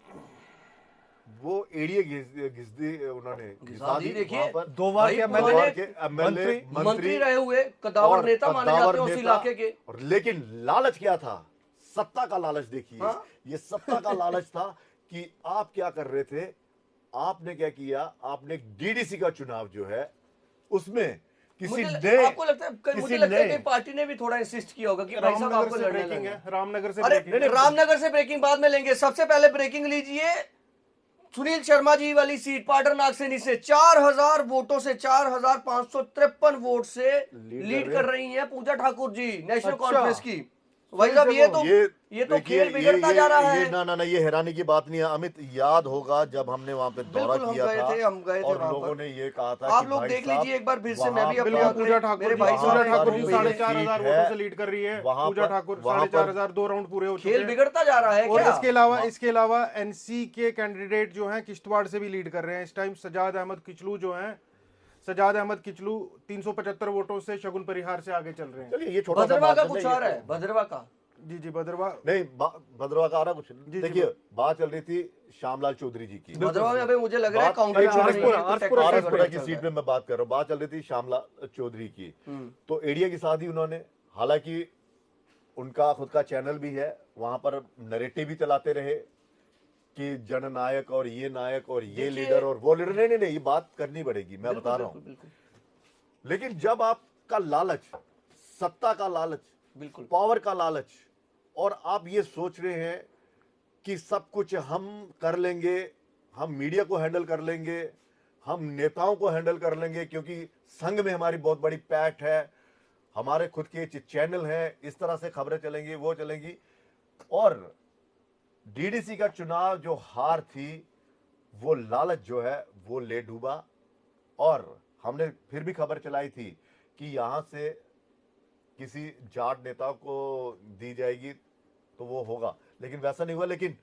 वो एड़िए घिस दी, उन्होंने घिसा दी देखिए, वहां पर। 2 बार भाई, के उन्होंने एमएलए, दो बार के एमएलए, मंत्री रहे हुए कदावर और नेता माने जाते कद्दावर हैं उस नेता। इलाके के। और लेकिन लालच क्या था? सत्ता का लालच। देखिए, हाँ? ये सत्ता का लालच था कि आप क्या कर रहे थे, आपने क्या किया, आपने डीडीसी का चुनाव जो है उसमें किसी ने, आपको लगता है मुझे लगता है कि पार्टी ने भी थोड़ा इंसिस्ट किया होगा कि भाई साहब रामनगर आपको से लड़ने ब्रेकिंग लगे। है, रामनगर से अरे ब्रेकिंग है। रामनगर से ब्रेकिंग बाद में लेंगे, सबसे पहले ब्रेकिंग लीजिए सुनील शर्मा जी वाली सीट पाटर नागसेनी से 4000 वोटों से 4553 वोट से लीड कर रही हैं पूजा ठाकुर जी नेशनल अच्छा। कॉन्फ्रेंस की। भाई साहब ये तो देखिए, खेल बिगड़ता जा रहा है। ना ये हैरानी की बात नहीं है अमित। याद होगा जब हमने वहां पे दौरा बिल्कुल, हम किया गए था थे, हम गए थे और वहां लोगों पर। ने ये कहा था आप कि लोग भाई देख साहब, लीजिए एक बार फिर से, मैं वहां भी अपने बिल्कुल, अपने- पूजा ठाकुर मेरे जी, भाई वहां पूजा साहब ठाकुर पर जी ये 4500 सीट वोटों है। से लीड कर रही है। वहां पूजा पर- ठाकुर वहां पर- 4500, 2 राउंड पूरे हो चुके खेल हैं। बिगड़ता जा रहा है और क्या? इसके अलावा एनसी के कैंडिडेट जो हैं किश्तवाड़ से भी लीड कर रहे हैं इस टाइम। सजाद अहमद किचलू जो हैं, सजाद अहमद किचलू 375 वोटों से शगुन परिहार से आगे चल रहे हैं। चलिए, ये छोटा सा भद्रवा का मार्जिन कुछ है, और ये है, भद्रवा का जी भद्रवा नहीं, भद्रवा का आ रहा कुछ। जी, देखिए, बात चल रही थी श्यामलाल चौधरी जी की। भद्रवा में अभी मुझे लग रहा है बात- काउंटिंग पहले आरएसपुरा की सीट में मैं बात कर रहा हूँ। बात चल रही थी श्यामलाल चौधरी की, तो एडिया की साथ ही उन्होंने, हालांकि उनका खुद का चैनल भी है, वहां पर नरेटिव भी चलाते रहे कि जननायक और ये नायक और ये लीडर और वो लीडर। नहीं, ये बात करनी पड़ेगी, मैं बता रहा हूँ। लेकिन जब आपका लालच, सत्ता का लालच, बिल्कुल पावर का लालच, और आप ये सोच रहे हैं कि सब कुछ हम कर लेंगे, हम मीडिया को हैंडल कर लेंगे, हम नेताओं को हैंडल कर लेंगे, क्योंकि संघ में हमारी बहुत बड़ी पैठ है, हमारे खुद के चैनल हैं, इस तरह से खबरें चलेंगी, वो चलेंगी। और डीडीसी का चुनाव जो हार थी, वो लालच जो है वो ले डूबा। और हमने फिर भी खबर चलाई थी कि यहां से किसी जाट नेता को दी जाएगी तो वो होगा, लेकिन वैसा नहीं हुआ। लेकिन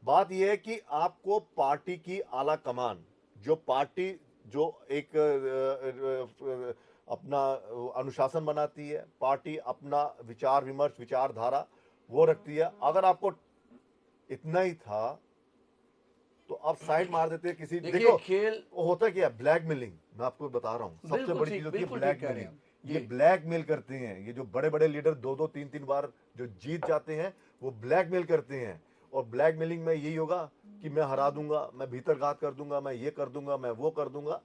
बात यह है कि आपको पार्टी की आला कमान, जो पार्टी जो एक अपना अनुशासन बनाती है, पार्टी अपना विचार विमर्श, विचारधारा वो रखती है। अगर आपको इतना ही था तो आप साइड मार देते किसी। देखो खेल होता क्या, ब्लैकमेलिंग, मैं आपको बता रहा हूँ सबसे बिल्कुल बड़ी ठीक, चीज होती है बिल्कुल ब्लैक ठीक कह रहे हैं मेलिंग। ये ब्लैक मेल करते हैं, ये जो बड़े बड़े लीडर 2-2 3-3 बार जो जीत जाते हैं वो ब्लैक मेल करते हैं। और ब्लैक मेलिंग में यही होगा कि मैं हरा दूंगा, मैं भीतरघात कर दूंगा, मैं ये कर दूंगा, मैं वो कर दूंगा।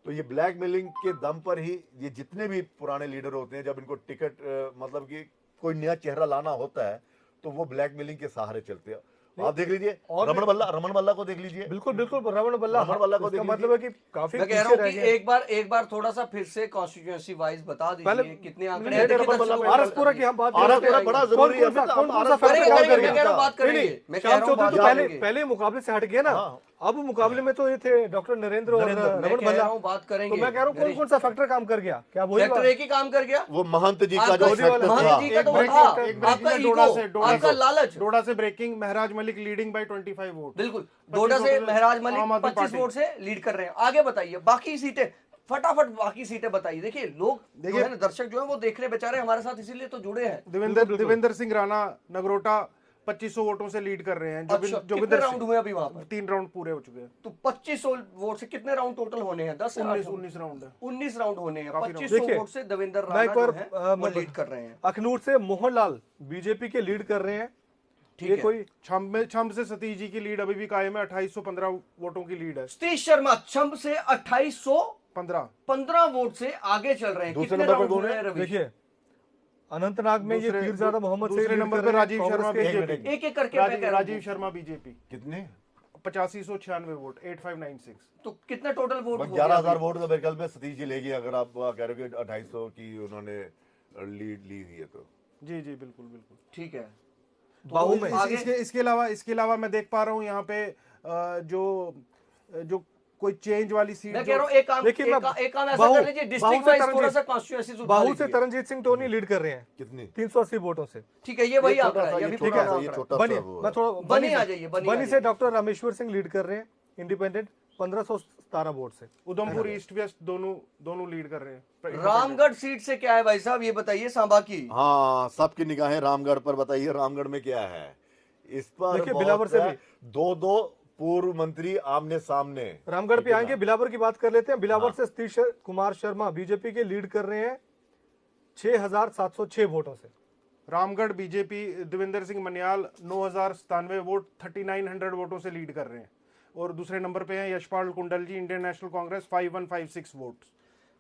तो ये ब्लैक मेलिंग के दम पर ही ये जितने भी पुराने लीडर होते हैं, जब इनको टिकट मतलब कि कोई नया चेहरा लाना होता है तो वो ब्लैक मेलिंग के सहारे चलते हैं। आप देख लीजिए और रमन बल्ला को देख लीजिए। बिल्कुल बिल्कुल रमन बल्ला, रमन बल्ला को इसका देख मतलब है कि काफी मैं कह रहा पीछे हूँ रह कि गए। एक बार थोड़ा सा फिर से कॉन्स्टिट्यूएंसी वाइज बता पहले दीजिए कितने आंकड़े नहीं, हैं। नहीं, देखिए रमन बल्ला, दर्शकों को आरएसपुरा की हम बात कर आरएसपुरा रहे हैं। बड़ा जरूरी है, कौन सा फैक्टर करेंगे काम करेंगे, कर मैं गया? कह रहा हूँ बात नहीं, करेंगे, नहीं, मैं कह श्याम रहा हूँ चौधरी बात तो करेंगे। पहले मुकाबले से हट गए ना। हाँ। अब मुकाबले में तो ये थे डॉक्टर नरेंद्र और नरेंद्र, मैं रमन कह रहा बल्ला। हूँ बात करेंगे। तो मैं कह रहा हूँ कौन कौन सा फैक्टर काम कर गया? क्या वही फैक्टर एक ही काम कर गया। वो महंत जी का आपका जो फैक्टर था, महंत जी का तो वो एक था, ब्रेकिंग आपका है ईगो, आपका लालच। डोडा से breaking, Mehraj Malik leading by 25 vote. बिल्कुल, डोडा से महराज मलिक आम आदमी 25 पार्टी। वोट से लीड कर रहे हैं। आगे बताइए बाकी सीटें, फटाफट बाकी सीटें बताइए। देखिए लोग जो है ना, दर्शक जो है वो देख रहे बेचारे हमारे साथ, इसीलिए तो जुड़े हैं। देवेंद्र सिंह राणा नगरोटा 2500 वोटों से लीड कर रहे हैं। अच्छा, कितने राउंड हुए अभी वहां पर? 3 राउंड पूरे हो चुके हैं। तो 2500 वोट से कितने राउंड टोटल होने हैं? 10 19 राउंड है। 19 राउंड होने हैं। काफी 2500 देखिए, वोट से देवेंद्र मैं एक राणा बार जो है वो लीड कर रहे हैं। अखनूर से मोहनलाल बीजेपी के लीड कर रहे हैं। ठीक ये है। कोई छम्ब से सतीश जी की लीड अभी भी कायम है, 2815 वोटों की लीड है। सतीश शर्मा छम्ब से 2815 वोट से आगे चल रहे हैं। दूसरे कितने नंबर पर राउंड कौन हुए है? हैं रवि? देखिए अनंतनाग में ये पीरजादा मोहम्मद से दूसरे लीड नंबर कर पे रहे हैं, राजीव कांग्रेस शर्मा के- बीजेपी। एक एक करके मैं कह रहा राजीव हूं। शर्मा बीजेपी कितने 8596 वोट 8596। तो कितना टोटल वोट हो गया 11,000 अभी? वोट तो मेरे ख्याल में सतीश जी लेगी, अगर आप कह रहे हो कि 250 की उन्होंने लीड ली हुई है तो। जी जी बिल्कुल बिल्कुल। ठीक है। बाहू में आगे इसके अलावा मैं देख पा रहा हूँ यहाँ पे जो कोई चेंज वाली सीट मैं कह रहा हूँ एक काम देखिए, मैं एक काम ऐसा बाहू- कर लीजिए, बाहू डिस्ट्रिक्ट से वाइज तरनजीत- थोड़ा सा कॉन्स्टिट्यूएंसी बाहू से तरनजीत सिंह टोनी लीड कर रहे हैं कितने 380 वोटों से। ठीक है, ये वही ये आंकड़ा छोटा है, सा, ये ये भी छोटा पुराना सा, ये आंकड़ा है। छोटा बनी सा वो मैं है। थोड़ा बनी आ जाइए, बनी आ बनी से जाइए। डॉक्टर रामेश्वर सिंह लीड कर रहे हैं इंडिपेंडेंट 1517 वोट से। उधमपुर ईस्ट वेस्ट दोनों लीड कर रहे हैं। रामगढ़ सीट से क्या है भाई साहब, ये बताइए सांबा की। हाँ, सबकी निगाहें रामगढ़ पर। बताइए रामगढ़ में क्या है इस पर? देखिए, बहुत बिलावर से है। भी 2-2 पूर्व मंत्री आमने सामने। रामगढ़ पे आएंगे, बिलावर की बात कर लेते हैं। बिलावर हाँ। से सतीश कुमार शर्मा बीजेपी के लीड कर रहे हैं 6706 वोटों से। रामगढ़ बीजेपी देवेंद्र सिंह मनियाल 9097 वोट 3900 वोटों से लीड कर रहे हैं। और दूसरे नंबर पे हैं Yashpal Kundal ji Indian National Congress 5156 vote.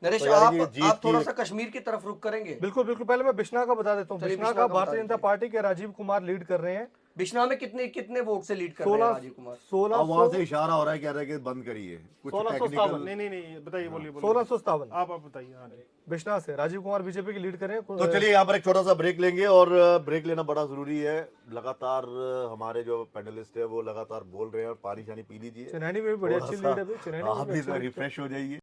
Naresh तो यानी कि आप जीत थोड़ा की- सा कश्मीर की तरफ रुक करेंगे। बिल्कुल बिल्कुल, पहले मैं बिश्ना का बता देता हूँ। चलिए, बिश्ना बिश्ना का का भारतीय बता जनता दीजिए। पार्टी के राजीव कुमार लीड कर रहे हैं बिश्ना में कितने कितने वोट से लीड कर रहे हैं राजीव कुमार? 16 अब वहां से इशारा हो रहा है, कह रहे हैं कि बंद करिए कुछ 1657 टेक्निकल। नहीं बताइए, बोलिए 1657 आप बताइए। हाँ जी। बिश्ना से राजीव कुमार बीजेपी की लीड कर रहे हैं। तो चलिए यहाँ पर एक छोटा सा ब्रेक लेंगे, और ब्रेक लेना बड़ा जरूरी है। लगातार हमारे जो पैनलिस्ट है वो लगातार बोल रहे हैं, और पानी शानी पी लीजिए, चिन्हैनी में भी बड़ी अच्छी लीड है अभी। चिन्हैनी में आप भी भी अच्छी lead है। रिफ्रेश हो जाइए।